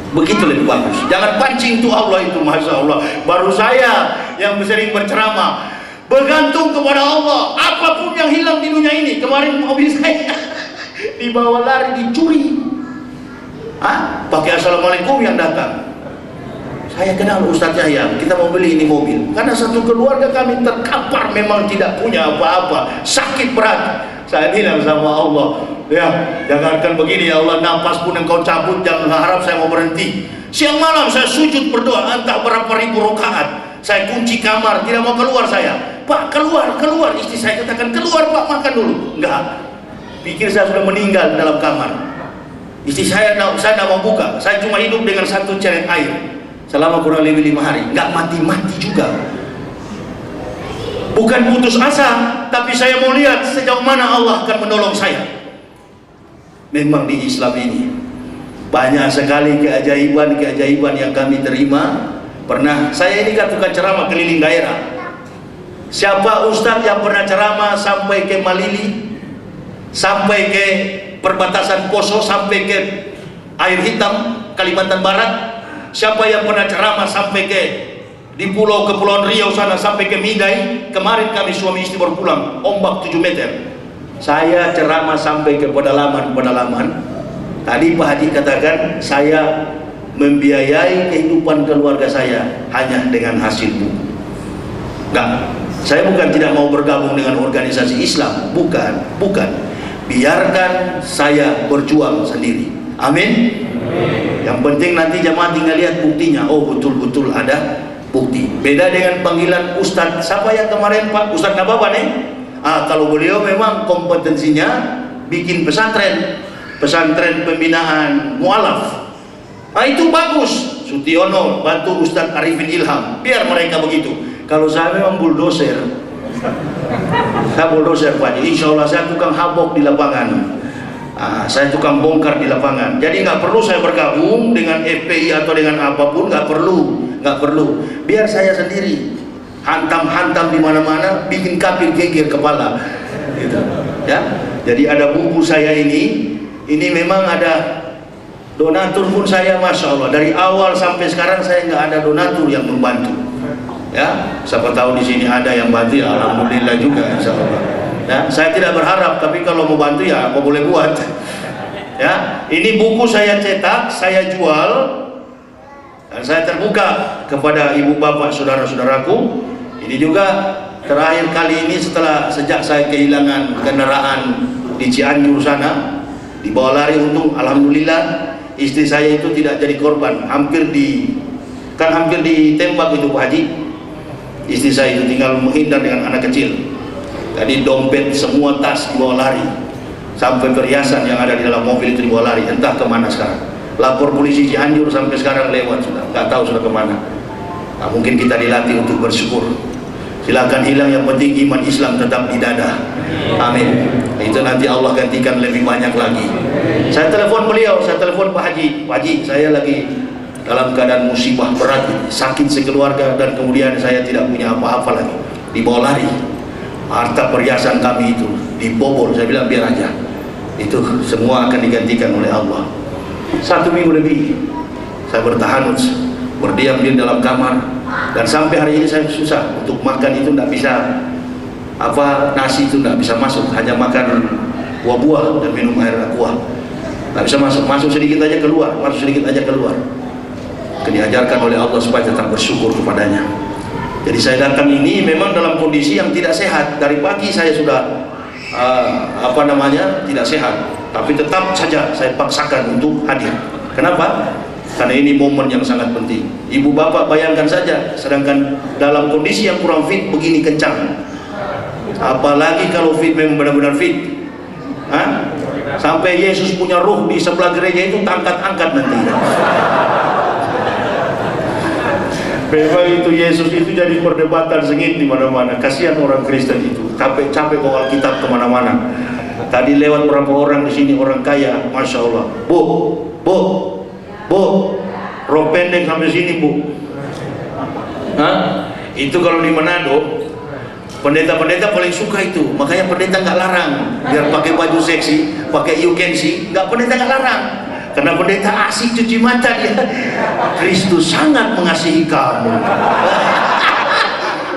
Begitu lebih bagus. Jangan pancing tuh Allah itu, Masya Allah. Baru saya yang sering berceramah, bergantung kepada Allah. Apapun yang hilang di dunia ini. Kemarin mobil saya dibawa lari, dicuri. Pakai assalamualaikum yang datang. Saya kenal Ustadz Yahya, kita mau beli ini mobil. Karena satu keluarga kami terkapar, memang tidak punya apa-apa, sakit berat. Saya bilang sama Allah, ya jangankan begini ya Allah, nafas pun engkau cabut, jangan harap saya mau berhenti. Siang malam saya sujud berdoa, entah berapa ribu rakaat. Saya kunci kamar, tidak mau keluar saya. Pak keluar. Istri saya katakan keluar Pak, makan dulu. Enggak, pikir saya sudah meninggal dalam kamar. Istri saya tidak mau buka. Saya cuma hidup dengan satu ceret air selama kurang lebih 5 hari. Enggak mati-mati juga. Bukan putus asa, tapi saya mau lihat sejauh mana Allah akan menolong saya. Memang di Islam ini banyak sekali keajaiban yang kami terima. Pernah saya ini kan tukang ceramah keliling daerah. Siapa ustadz yang pernah ceramah sampai ke Malili, sampai ke perbatasan Poso, sampai ke Air Hitam, Kalimantan Barat, Siapa yang pernah ceramah sampai ke di Kepulauan Riau sana sampai ke Midai? Kemarin kami suami istri baru pulang, ombak 7 meter. Saya ceramah sampai ke pedalaman. Tadi Pak Haji katakan saya membiayai kehidupan keluarga saya hanya dengan hasil buku. Enggak, saya bukan tidak mau bergabung dengan organisasi Islam, bukan. Biarkan saya berjuang sendiri. Amin. Yang penting nanti jamaah tinggal lihat buktinya. Oh, betul-betul ada bukti. Beda dengan panggilan Ustadz. Siapa yang kemarin Pak? Ustadz Nababan kalau beliau memang kompetensinya bikin pesantren pembinaan mualaf. Itu bagus. Sutiono bantu Ustadz Arifin Ilham. Biar mereka begitu. Kalau saya memang bulldozer. Saya bulldozer Pak. Insya Allah saya tukang habok di lapangan. Saya tukang bongkar di lapangan. Jadi nggak perlu saya bergabung dengan FPI atau dengan apapun, nggak perlu. Biar saya sendiri hantam di mana-mana, bikin kapir geger kepala. Gitu. Ya. Jadi ada buku saya ini memang ada donatur pun saya, masya Allah. Dari awal sampai sekarang saya nggak ada donatur yang membantu. Ya, siapa tahu di sini ada yang bantu, ya alhamdulillah juga, insya Allah. Ya, saya tidak berharap, tapi kalau mau bantu ya apa boleh buat. Ya, ini buku saya cetak, saya jual, dan saya terbuka kepada ibu bapak saudara-saudaraku. Ini juga terakhir kali ini sejak saya kehilangan kendaraan di Cianjur sana, dibawa lari, untung alhamdulillah istri saya itu tidak jadi korban. Hampir ditembak itu Pak Haji. Istri saya itu tinggal menghindar dengan anak kecil. Jadi dompet, semua tas dibawa lari, sampai perhiasan yang ada di dalam mobil itu dibawa lari, entah kemana sekarang. Lapor polisi Cianjur sampai sekarang lewat sudah, nggak tahu sudah kemana. Nah, mungkin kita dilatih untuk bersyukur. Silakan hilang, yang penting iman Islam tetap di dada. Amin. Itu nanti Allah gantikan lebih banyak lagi. Saya telepon beliau, saya telepon Pak Haji. Pak Haji, saya lagi dalam keadaan musibah berat, sakit sekeluarga, dan kemudian saya tidak punya apa-apa lagi. Dibawa lari. Harta perhiasan kami itu dibobol. Saya bilang biar aja, itu semua akan digantikan oleh Allah. 1 minggu lebih saya bertahan, berdiam di dalam kamar, dan sampai hari ini saya susah untuk makan. Itu tidak bisa, nasi itu tidak bisa masuk, hanya makan buah-buah dan minum air aqua. Tidak bisa masuk sedikit aja keluar, diajarkan oleh Allah supaya tetap bersyukur kepadanya. Jadi saya datang ini memang dalam kondisi yang tidak sehat. Dari pagi saya sudah tidak sehat, tapi tetap saja saya paksakan untuk hadir. Kenapa? Karena ini momen yang sangat penting. Ibu bapak bayangkan saja, sedangkan dalam kondisi yang kurang fit begini kencang, apalagi kalau fit memang benar-benar fit. Sampai Yesus punya ruh di sebelah gereja itu angkat-angkat nanti. Memang itu Yesus itu jadi perdebatan sengit di mana-mana. Kasihan orang Kristen itu, capek bawa Alkitab kemana-mana. Tadi lewat beberapa orang di sini, orang kaya, masya Allah. Bu, rok pendek sampai sini Bu. Itu kalau di Manado, pendeta-pendeta paling suka itu. Makanya pendeta nggak larang, biar pakai baju seksi, pakai you can see, pendeta nggak larang. Karena pendeta asik cuci mata dia. Kristus sangat mengasihi kamu.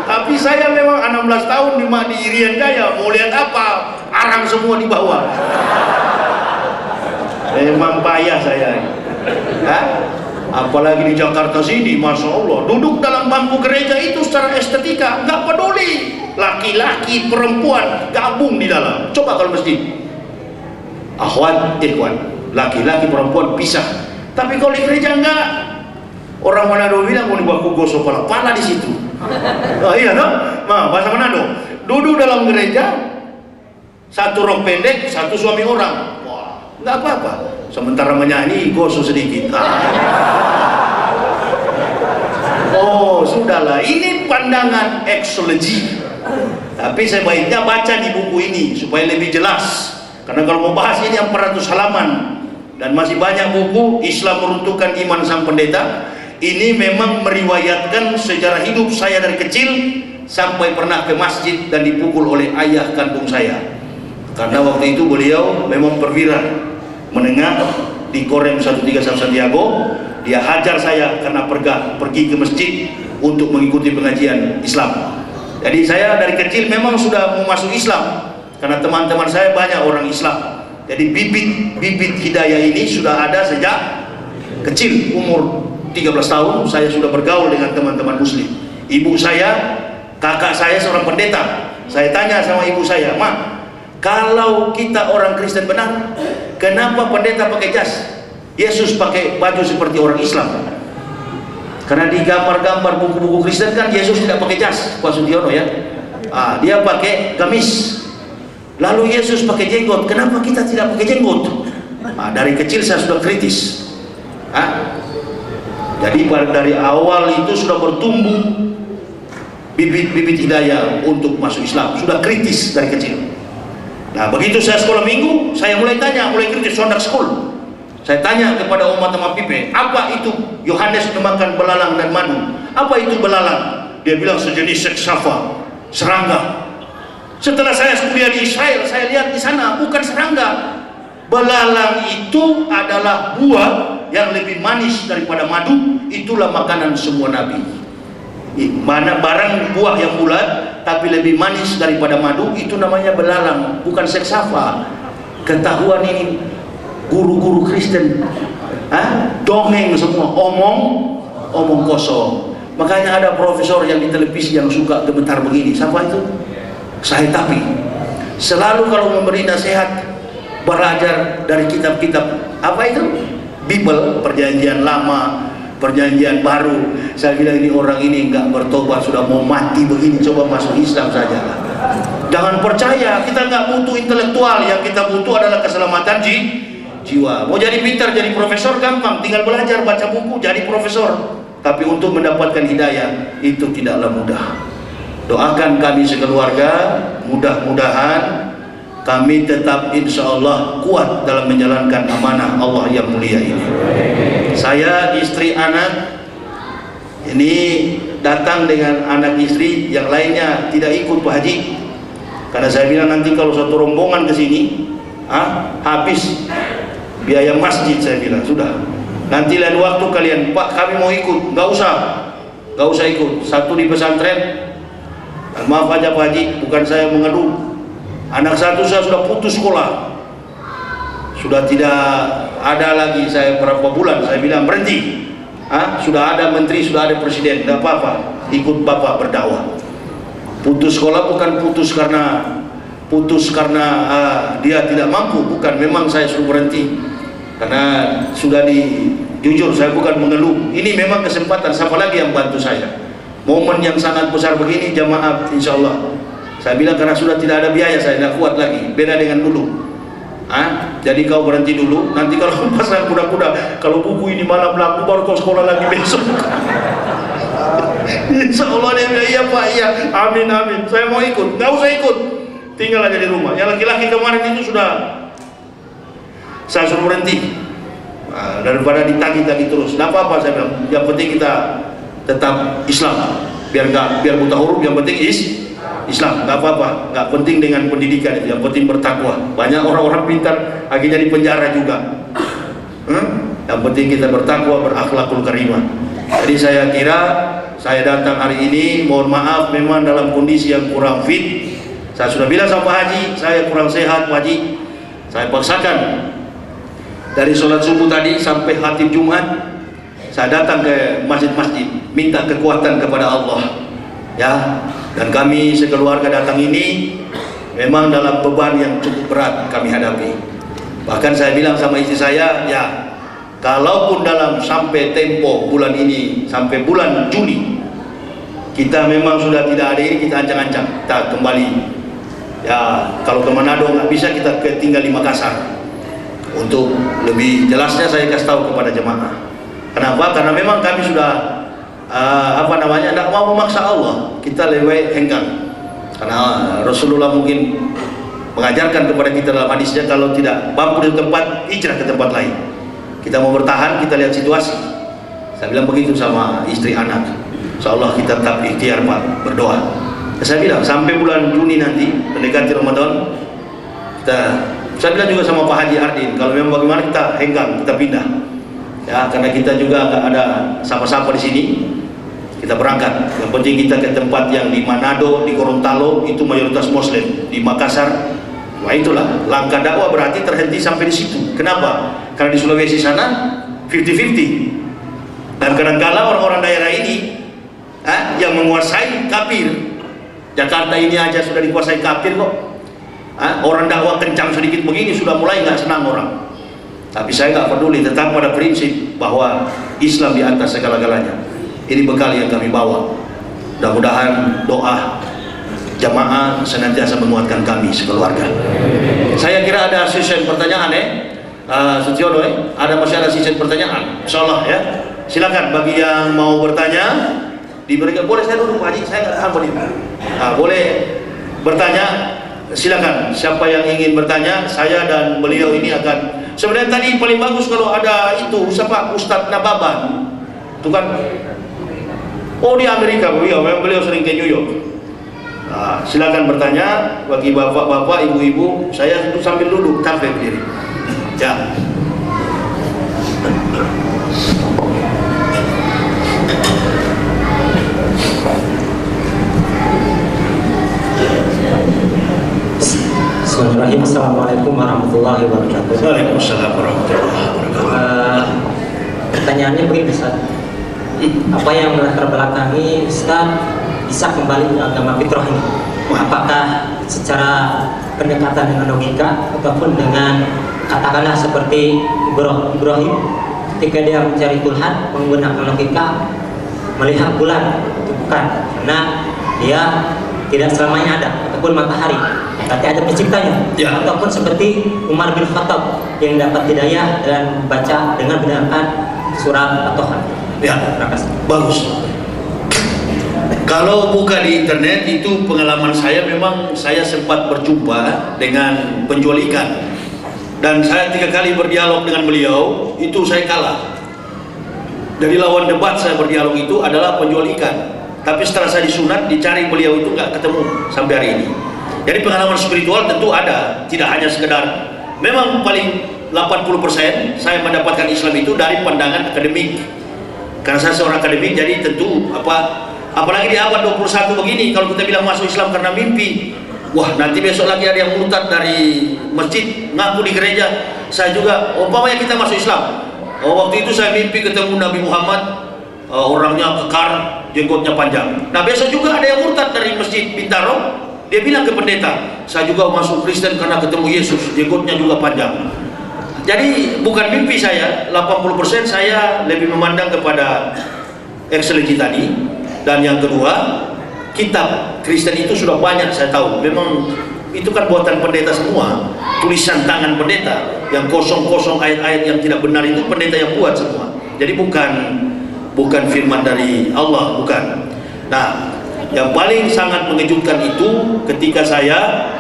Tapi saya memang 16 tahun di Irian Jaya, mau lihat apa? Arang semua di bawah. Memang payah saya. Apalagi di Jakarta sini, masya Allah, duduk dalam bangku gereja itu secara estetika nggak peduli, laki-laki perempuan gabung di dalam. Coba kalau masjid, ikhwan, laki-laki perempuan pisah. Tapi kalau di gereja enggak. Orang Manado bilang mau dibaku gosok kepala di situ. Iya toh? Bahasa Manado. Duduk dalam gereja, satu rok pendek, satu suami orang. Wah, enggak apa-apa. Sementara menyanyi gosok sedikit. Oh, sudahlah. Ini pandangan eksologi. Tapi sebaiknya baca di buku ini supaya lebih jelas. Karena kalau mau bahas ini yang 400 halaman dan masih banyak buku Islam meruntuhkan iman sang pendeta. Ini memang meriwayatkan sejarah hidup saya dari kecil sampai pernah ke masjid dan dipukul oleh ayah kandung saya. Karena waktu itu beliau memang perwira menengah di Korem 131 Santiago, dia hajar saya karena pergi ke masjid untuk mengikuti pengajian Islam. Jadi saya dari kecil memang sudah mau masuk Islam karena teman-teman saya banyak orang Islam. Jadi bibit hidayah ini sudah ada sejak kecil. Umur 13 tahun saya sudah bergaul dengan teman-teman muslim. Ibu saya, kakak saya seorang pendeta. Saya tanya sama ibu saya, "Ma, kalau kita orang Kristen benar, kenapa pendeta pakai jas? Yesus pakai baju seperti orang Islam." Karena di gambar-gambar buku-buku Kristen kan Yesus tidak pakai jas, Pak Sudiono ya. Dia pakai gamis. Lalu Yesus pakai jenggot, kenapa kita tidak pakai jenggot? Dari kecil saya sudah kritis. Jadi dari awal itu sudah bertumbuh bibit-bibit hidayah untuk masuk Islam, sudah kritis dari kecil. Nah, begitu saya sekolah minggu, saya mulai kritis Sunday school. Saya tanya kepada umat sama Pipe, apa itu Yohanes memakan belalang dan madu? Apa itu belalang? Dia bilang sejenis seksava, serangga. Setelah saya kuliah di Israel, saya lihat di sana bukan serangga. Belalang itu adalah buah yang lebih manis daripada madu. Itulah makanan semua nabi. Mana barang buah yang bulat tapi lebih manis daripada madu, itu namanya belalang, bukan seksava. Ketahuan ini guru-guru Kristen, dongeng semua, omong kosong. Makanya ada profesor yang di televisi yang suka gemetar begini. Siapa itu? Saya tapi selalu kalau memberi nasihat belajar dari kitab-kitab apa itu? Bible, perjanjian lama, perjanjian baru. Saya bilang ini orang ini enggak bertobat, sudah mau mati begini, coba masuk Islam saja. Jangan percaya, kita enggak butuh intelektual, yang kita butuh adalah keselamatan jiwa. Mau jadi pintar, jadi profesor gampang, tinggal belajar, baca buku, jadi profesor. Tapi untuk mendapatkan hidayah itu tidaklah mudah. Doakan kami sekeluarga, mudah-mudahan kami tetap insya Allah kuat dalam menjalankan amanah Allah yang mulia ini. Saya, istri, anak ini datang dengan anak istri, yang lainnya tidak ikut Pak Haji. Karena saya bilang nanti kalau satu rombongan ke sini, habis biaya masjid. Saya bilang sudah. Nanti lain waktu kalian, Pak kami mau ikut, nggak usah ikut. Satu di pesantren. Maaf aja Pak Haji, bukan saya mengeluh. Anak satu saya sudah putus sekolah, sudah tidak ada lagi. Saya berapa bulan saya bilang berhenti. Sudah ada menteri, sudah ada presiden, tidak apa-apa, ikut bapak berdakwah. Putus sekolah bukan putus karena dia tidak mampu, bukan. Memang saya suruh berhenti karena sudah jujur saya bukan mengeluh. Ini memang kesempatan, siapa lagi yang bantu saya? Momen yang sangat besar begini, jamaah, insya Allah. Saya bilang karena sudah tidak ada biaya, saya tidak kuat lagi. Beda dengan dulu. Jadi kau berhenti dulu. Nanti kalau pasang kuda-kuda, kalau buku ini malam laku, baru kau sekolah lagi besok. Insya Allah dia bilang, iya Pak, iya, amin amin. Saya mau ikut, nggak usah ikut, tinggal aja di rumah. Yang laki-laki kemarin itu sudah saya suruh berhenti. Daripada ditagi-tagi terus, nggak apa-apa saya bilang. Yang penting kita tetap Islam, biar buta huruf, yang penting Islam, nggak apa-apa, nggak penting dengan pendidikan, yang penting bertakwa. Banyak orang-orang pintar akhirnya di penjara juga. Yang penting kita bertakwa, berakhlakul karimah. Jadi saya kira saya datang hari ini, mohon maaf memang dalam kondisi yang kurang fit. Saya sudah bilang sama Pak Haji, saya kurang sehat Pak Haji. Saya paksakan dari sholat subuh tadi sampai khatib Jumat, saya datang ke masjid-masjid minta kekuatan kepada Allah, ya. Dan kami sekeluarga datang ini memang dalam beban yang cukup berat kami hadapi. Bahkan saya bilang sama istri saya, ya kalaupun dalam sampai tempo bulan ini, sampai bulan Juni kita memang sudah tidak ada ini, kita ancang-ancang kita kembali, ya kalau ke Manado nggak bisa, kita tinggal di Makassar. Untuk lebih jelasnya saya kasih tahu kepada jemaah. Kenapa? Karena memang kami sudah tidak mau memaksa Allah, kita lewat hengkang. Karena Rasulullah mungkin mengajarkan kepada kita dalam hadisnya, kalau tidak mampu di tempat, hijrah ke tempat lain. Kita mau bertahan, kita lihat situasi. Saya bilang begitu sama istri anak. Insyaallah kita tetap ikhtiar Pak, berdoa. Saya bilang sampai bulan Juni nanti mendekati Ramadan, saya bilang juga sama Pak Haji Ardin, kalau memang bagaimana kita hengkang, kita pindah. ya, karena kita juga nggak ada siapa-siapa di sini. Kita berangkat. Yang penting kita ke tempat yang di Manado, di Gorontalo itu mayoritas Muslim, di Makassar. Wah itulah langkah dakwah berarti terhenti sampai di situ. Kenapa? Karena di Sulawesi sana 50-50. Dan kadang-kala orang-orang daerah ini yang menguasai kafir. Jakarta ini aja sudah dikuasai kafir kok. Orang dakwah kencang sedikit begini sudah mulai nggak senang orang. Tapi saya nggak peduli, tetap pada prinsip bahwa Islam di atas segala-galanya. Ini bekal yang kami bawa. Mudah-mudahan doa jamaah senantiasa menguatkan kami sekeluarga. Saya kira ada sesi pertanyaan Sutyono masih ada sesi pertanyaan. Insyaallah ya. Silakan bagi yang mau bertanya diberikan. Boleh saya duduk Pak Haji? Saya nggak tahan ini. Boleh bertanya. Silakan. Siapa yang ingin bertanya, saya dan beliau ini akan. Sebenarnya tadi paling bagus kalau ada itu siapa Ustadz Nababan. Itu kan. Oh di Amerika beliau sering ke New York. Silakan bertanya bagi bapak-bapak, ibu-ibu. Saya itu sambil duduk, sampai berdiri. Ya.
Bismillahirrahmanirrahim. Assalamualaikum warahmatullahi wabarakatuh.
Waalaikumsalam warahmatullahi wabarakatuh.
Pertanyaannya begini Ustaz. Apa yang melatar belakangi Ustaz bisa kembali ke agama fitrah ini? Apakah secara pendekatan dengan logika ataupun dengan katakanlah seperti Ibrahim ketika dia mencari Tuhan menggunakan logika melihat bulan? Itu bukan, karena dia tidak selamanya ada, ataupun matahari berarti ada penciptanya ya. Ataupun seperti Umar bin Khattab yang dapat hidayah dan membaca dengan menggunakan surat At-Taha.
Ya, bagus. Kalau buka di internet itu pengalaman saya, memang saya sempat berjumpa dengan penjual ikan dan saya 3 kali berdialog dengan beliau, itu saya kalah. Dari lawan debat saya berdialog itu adalah penjual ikan, tapi setelah saya disunat dicari beliau itu nggak ketemu sampai hari ini. Jadi pengalaman spiritual tentu ada, tidak hanya sekedar, memang paling 80% saya mendapatkan Islam itu dari pandangan akademik. Karena saya seorang akademik, jadi tentu apalagi di abad 21 begini, kalau kita bilang masuk Islam karena mimpi, wah nanti besok lagi ada yang murtad dari masjid ngaku di gereja. Saya juga umpamanya kita masuk Islam, waktu itu saya mimpi ketemu Nabi Muhammad, orangnya kekar, jenggotnya panjang. Nah besok juga ada yang murtad dari masjid Bintaro, dia bilang ke pendeta, saya juga masuk Kristen karena ketemu Yesus, jenggotnya juga panjang. Jadi bukan mimpi saya, 80% saya lebih memandang kepada excellency tadi. Dan yang kedua, kitab Kristen itu sudah banyak saya tahu. Memang itu kan buatan pendeta semua, tulisan tangan pendeta yang kosong-kosong, ayat-ayat yang tidak benar itu pendeta yang buat semua. Jadi bukan firman dari Allah, bukan. Nah, yang paling sangat mengejutkan itu ketika saya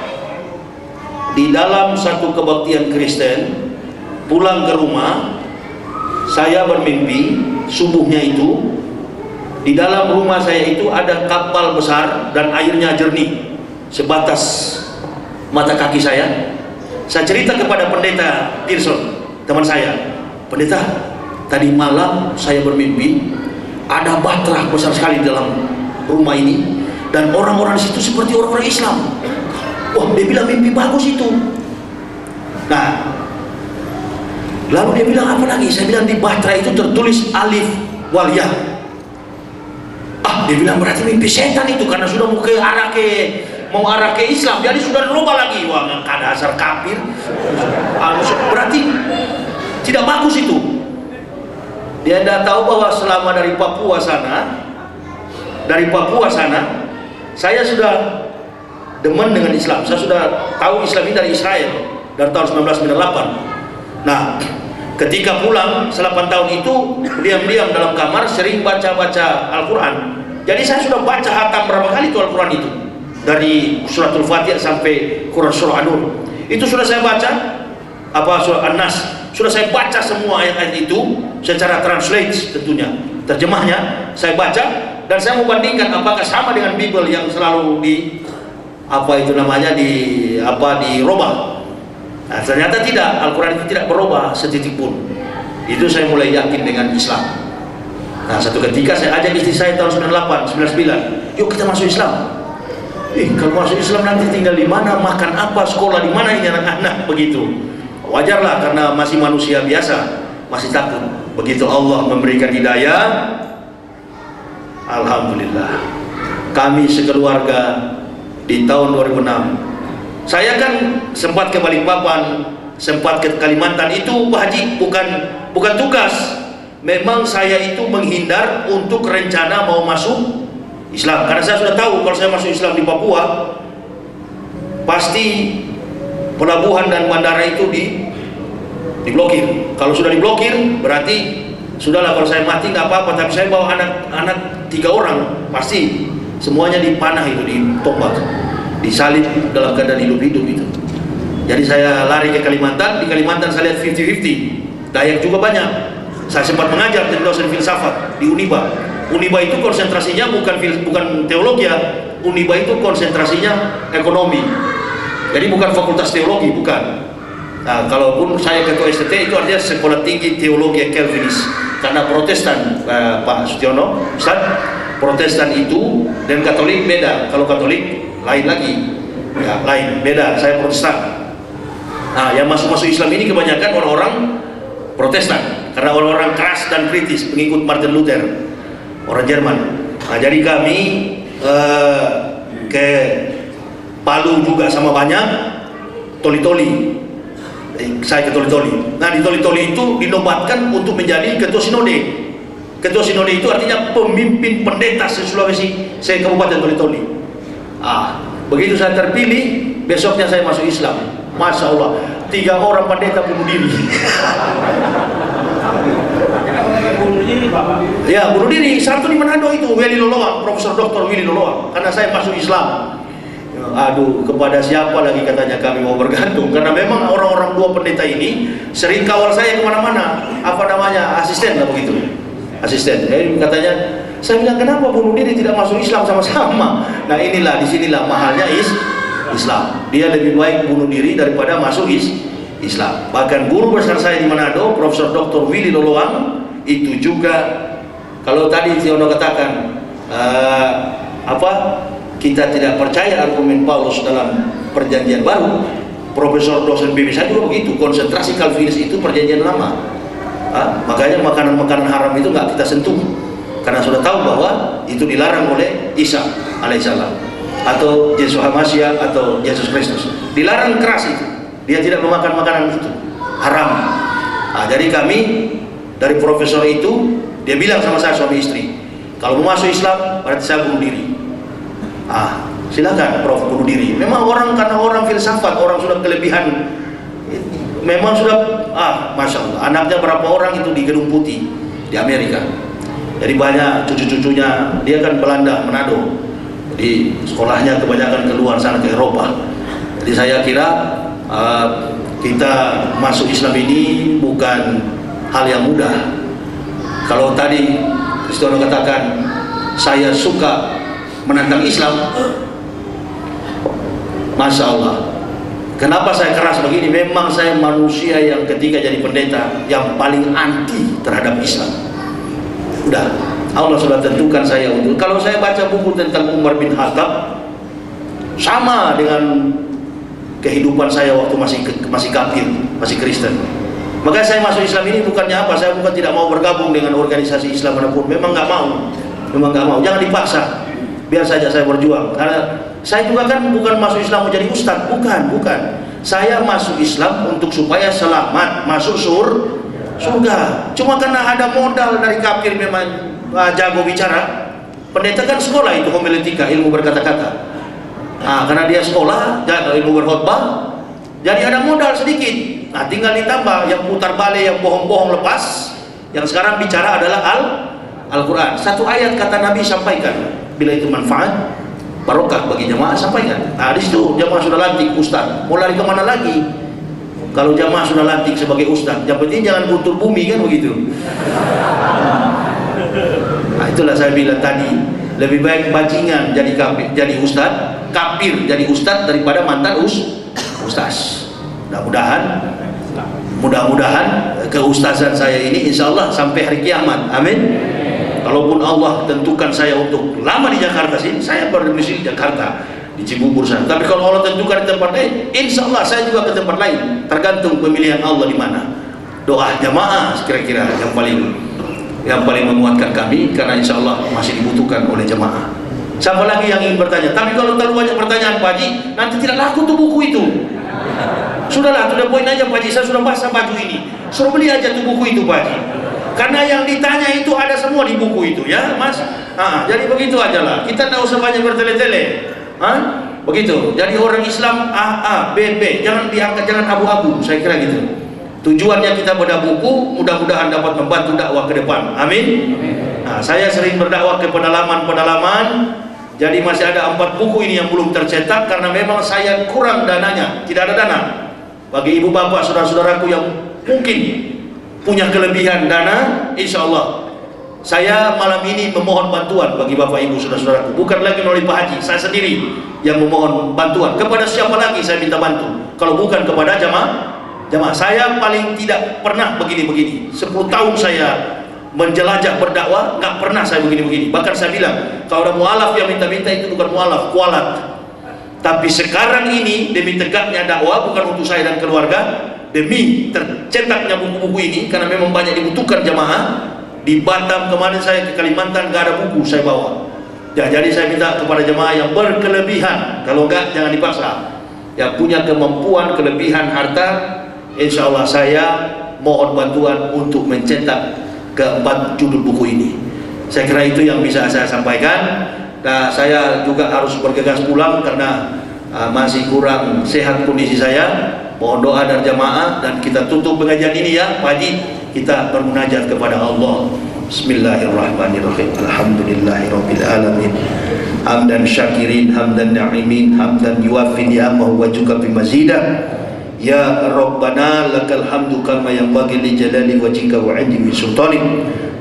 di dalam satu kebaktian Kristen pulang ke rumah, saya bermimpi subuhnya itu di dalam rumah saya itu ada kapal besar dan airnya jernih sebatas mata kaki saya. Saya cerita kepada pendeta Tirson, teman saya, pendeta, tadi malam saya bermimpi ada bahtera besar sekali di dalam rumah ini dan orang-orang di situ seperti orang-orang Islam. Wah, dia bilang mimpi bagus itu. Nah, lalu dia bilang apa lagi? Saya bilang di bahtera itu tertulis alif wal ya. Dia bilang berarti mimpi setan itu karena sudah mau arah ke Islam, jadi sudah berubah lagi. Wah, nggak dasar kafir. Berarti tidak bagus itu. Dia tidak tahu bahwa selama dari Papua sana, saya sudah demen dengan Islam. Saya sudah tahu Islam ini dari Israel dari tahun 1998. Nah, ketika pulang 8 tahun itu diam-diam dalam kamar sering baca-baca Al-Quran. Jadi saya sudah baca hatam berapa kali itu Al-Quran itu, dari suratul Fatihah sampai Quran surah An-Nur. Itu sudah saya baca, surah An-Nas, sudah saya baca semua ayat-ayat itu secara translate tentunya, terjemahnya saya baca dan saya membandingkan apakah sama dengan Bible yang selalu dirubah. Nah, ternyata tidak, Al-Quran itu tidak berubah setitik pun. itu saya mulai yakin dengan Islam. Nah, satu ketika saya ajak istri saya tahun 98, 99, yuk kita masuk Islam. Kalau masuk Islam nanti tinggal di mana, makan apa, sekolah di mana ini anak-anak, begitu. Wajarlah karena masih manusia biasa, masih takut. Begitu Allah memberikan hidayah, alhamdulillah. Kami sekeluarga di tahun 2006. Saya kan sempat ke Balikpapan, sempat ke Kalimantan, itu Pak Haji bukan tugas. Memang saya itu menghindar untuk rencana mau masuk Islam, karena saya sudah tahu kalau saya masuk Islam di Papua pasti pelabuhan dan bandara itu diblokir. Kalau sudah diblokir berarti sudahlah, kalau saya mati nggak apa-apa, tapi saya bawa anak 3 orang pasti semuanya dipanah itu, ditombak, disalib dalam keadaan hidup-hidup itu. Jadi saya lari ke Kalimantan. Di Kalimantan saya lihat 50-50, Dayak juga banyak. Saya sempat mengajar jadi dosen filsafat di Uniba. Uniba itu konsentrasinya bukan teologi ya. Uniba itu konsentrasinya ekonomi. Jadi bukan fakultas teologi, bukan. Nah, kalaupun saya ketua STT itu artinya Sekolah Tinggi Teologi Calvinis. Karena Protestan, Pak Sutiono, Ustaz, Protestan itu dan Katolik beda. Kalau Katolik lain lagi, ya, lain, beda. Saya Protestan. Nah, yang masuk Islam ini kebanyakan orang-orang Protestan, karena orang-orang keras dan kritis, pengikut Martin Luther, orang Jerman. Nah, jadi kami ke Palu juga sama banyak, Toli-Toli. Saya ke Toli-Toli. Nah, di Toli-Toli itu dinobatkan untuk menjadi ketua sinode. Ketua sinode itu artinya pemimpin pendeta se-Sulawesi, saya Kabupaten Toli-Toli. Begitu saya terpilih, besoknya saya masuk Islam. Masya Allah, 3 orang pendeta bunuh diri. Ya, bunuh diri. Satu di Manado itu, Willy Loloang, Profesor Dr. Willy Loloang, karena saya masuk Islam. Aduh, kepada siapa lagi katanya kami mau bergantung, karena memang orang-orang 2 pendeta ini sering kawal saya kemana-mana. Apa namanya, asisten lah begitu, asisten. Jadi katanya, saya bilang kenapa bunuh diri tidak masuk Islam sama-sama. Nah, disinilah mahalnya Islam. Dia lebih baik bunuh diri daripada masuk Islam. Bahkan guru besar saya di Manado, Profesor Dr. Willy Loloang, itu juga, kalau tadi Tiono katakan kita tidak percaya argumen Paulus dalam Perjanjian Baru, Profesor dosen BB saya juga begitu. Konsentrasi Calvinis itu Perjanjian Lama. Makanya makanan-makanan haram itu nggak kita sentuh, karena sudah tahu bahwa itu dilarang oleh Isa alaihissalam, atau Yesus Hamasya, atau Yesus Kristus. Dilarang keras itu. Dia tidak memakan makanan itu, haram. Jadi kami dari profesor itu, dia bilang sama saya, suami istri, kalau mau masuk Islam berarti saya bunuh diri. Silakan Prof, bunuh diri. Memang karena orang filsafat, orang sudah kelebihan, memang sudah Masya Allah, anaknya berapa orang itu di Gedung Putih di Amerika. Jadi banyak cucu-cucunya. Dia kan Belanda, Manado. Jadi sekolahnya kebanyakan keluar sana ke Eropa. Jadi saya kira kita masuk Islam ini bukan hal yang mudah. Kalau tadi Kristono katakan saya suka menentang Islam, Masya Allah. Kenapa saya keras begini? Memang saya manusia yang ketika jadi pendeta yang paling anti terhadap Islam. Udah, Allah sudah tentukan saya untuk. Kalau saya baca buku tentang Umar bin Khattab, sama dengan kehidupan saya waktu masih kafir, masih Kristen. Maka saya masuk Islam ini bukannya apa? Saya bukan tidak mau bergabung dengan organisasi Islam manapun. Memang nggak mau. Jangan dipaksa. Biar saja saya berjuang. Karena saya juga kan bukan masuk Islam mau jadi ustadz, bukan. Saya masuk Islam untuk supaya selamat masuk surga. Cuma karena ada modal dari kafir memang jago bicara. Pendeta kan sekolah itu homiletika, ilmu berkata-kata. Karena dia sekolah ilmu berkhotbah, jadi ada modal sedikit. Tinggal ditambah yang putar balik, yang bohong-bohong lepas. Yang sekarang bicara adalah Al-Quran. Satu ayat kata Nabi sampaikan. Bila itu manfaat, barokah bagi jamaah, sampaikan. Di situ jamaah sudah lantik ustaz. Mau lari kemana lagi? Kalau jamaah sudah lantik sebagai ustaz, yang penting jangan guntur bumi, kan begitu. Itulah saya bilang tadi, lebih baik bajingan jadi ustaz, kafir jadi ustaz daripada mantan ustaz. Mudah-mudahan keustazan saya ini insya Allah sampai hari kiamat. Amin. Kalaupun Allah tentukan saya untuk lama di Jakarta sini, saya berdomisili di Jakarta, di Cibubur sana. Tapi kalau Allah tentukan di tempat lain, insya Allah saya juga ke tempat lain. Tergantung pemilihan Allah di mana. Doa jamaah kira-kira yang paling memuatkan kami, karena insya Allah masih dibutuhkan oleh jamaah. Siapa lagi yang ingin bertanya? Tapi kalau terlalu banyak pertanyaan Pak Haji, nanti tidak laku tuh buku itu. Sudahlah, sudah poin aja Pak Haji, saya sudah basah baju ini. Suruh beli aja tuh buku itu Pak Haji. Karena yang ditanya itu ada semua di buku itu ya Mas. Jadi begitu aja lah. Kita tidak usah banyak bertele-tele. Begitu. Jadi orang Islam A, B, B. Jangan diangkat, jangan abu-abu. Saya kira gitu. Tujuannya kita baca buku, mudah-mudahan dapat membantu dakwah ke depan. Amin. Saya sering berdakwah ke pedalaman-pedalaman. Jadi masih ada 4 buku ini yang belum tercetak karena memang saya kurang dananya. Tidak ada dana. Bagi ibu bapak, saudara-saudaraku yang mungkin punya kelebihan dana, insya Allah saya malam ini memohon bantuan bagi bapak ibu saudara-saudaraku, bukan lagi melalui Pak Haji, saya sendiri yang memohon bantuan. Kepada siapa lagi saya minta bantu kalau bukan kepada jamaah. Saya paling tidak pernah begini-begini. 10 tahun saya menjelajah berdakwah, nggak pernah saya begini-begini. Bahkan saya bilang kalau ada mualaf yang minta-minta itu bukan mualaf, kualat. Tapi sekarang ini demi tegaknya dakwah, bukan untuk saya dan keluarga, demi tercetaknya buku-buku ini, karena memang banyak dibutuhkan jamaah. Di Batam kemarin saya ke Kalimantan, gak ada buku saya bawa. Jadi saya minta kepada jamaah yang berkelebihan, kalau enggak jangan dipaksa, yang punya kemampuan kelebihan harta, insya Allah saya mohon bantuan untuk mencetak ke-4 judul buku ini. Saya kira itu yang bisa saya sampaikan. Nah, saya juga harus bergegas pulang karena masih kurang sehat kondisi saya. Mohon doa dari jamaah dan kita tutup pengajian ini ya Pak Haji. Kita bermunajat kepada Allah. Bismillahirrahmanirrahim. Alhamdulillahirabbil alamin. Hamdan syakirin, hamdan na'imin, hamdan yuwafi ni'amahu wa yukafi mazidah. Ya Rabbana lakal hamdu kama yanbaghi li jalali wajhika wa 'azimi sultanik.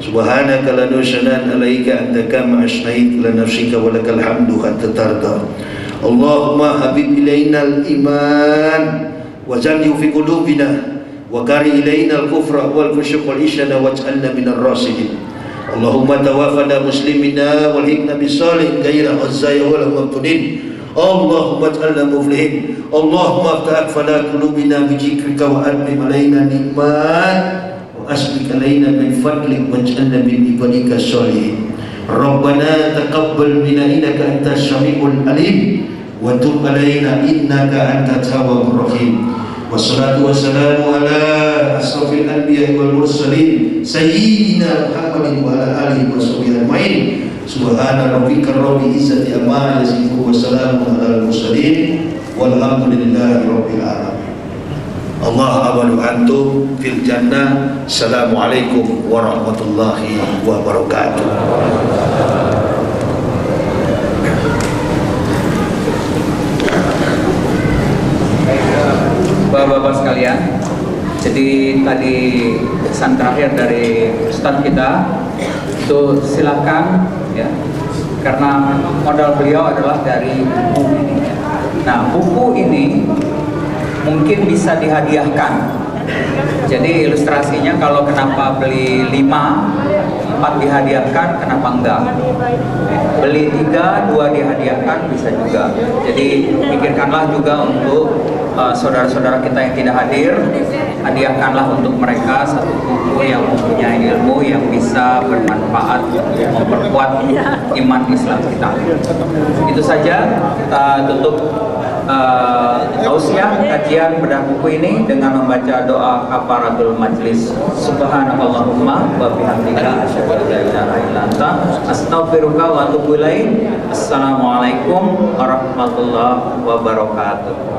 Subhanaka la nusyana alaika anta kama asnait la nafsika wa lakal hamdu hatta tarda. Allahumma habib ilaina al-iman wa zalli fi qulubina wa kari ilaina al-kufra wal fusyuq wal isyana waj'alna minar rasidin. Allahumma tawaffana muslimina wal hikna bisalih ghayra hazzaya wal mabtudin. Allahumma ij'alna muflihin. Allahumma aftah fala qulubina bi dzikrika wa admim alaina nikmat wa asbik alaina min fadlik waj'alna min ibadika sholihin. Rabbana taqabbal minna innaka antas samiul alim wa tub alaina innaka antat tawwabur rahim. Wassalatu wassalamu ala asrafil anbiya'i wal mursalin sayyidina Muhammadin wa ala alihi wa sahbihi ajmain. Subhana rabbika rabbil izzati amma yasifun wa salamun alal mursalin walhamdulillahi rabbil alamin. Allah abadu antum fil jannah. Assalamualaikum warahmatullahi wabarakatuh.
Bapak-bapak sekalian, jadi tadi pesan terakhir dari Ustadz kita itu silakan ya, karena modal beliau adalah dari buku ini. Nah, buku ini mungkin bisa dihadiahkan. Jadi ilustrasinya kalau kenapa beli 5, 4 dihadiahkan, kenapa enggak? Beli 3, 2 dihadiahkan bisa juga. Jadi pikirkanlah juga untuk saudara-saudara kita yang tidak hadir, hadiahkanlah untuk mereka satu buku yang mempunyai ilmu yang bisa bermanfaat memperkuat iman Islam kita. Itu saja, kita tutup tausiah kajian bedah buku ini dengan membaca doa kafaratul majlis. Subhanallahumma wa bihamdika asyhadu an la ilaha illa anta astaghfiruka wa atubu ilaik. Assalamualaikum warahmatullahi wabarakatuh.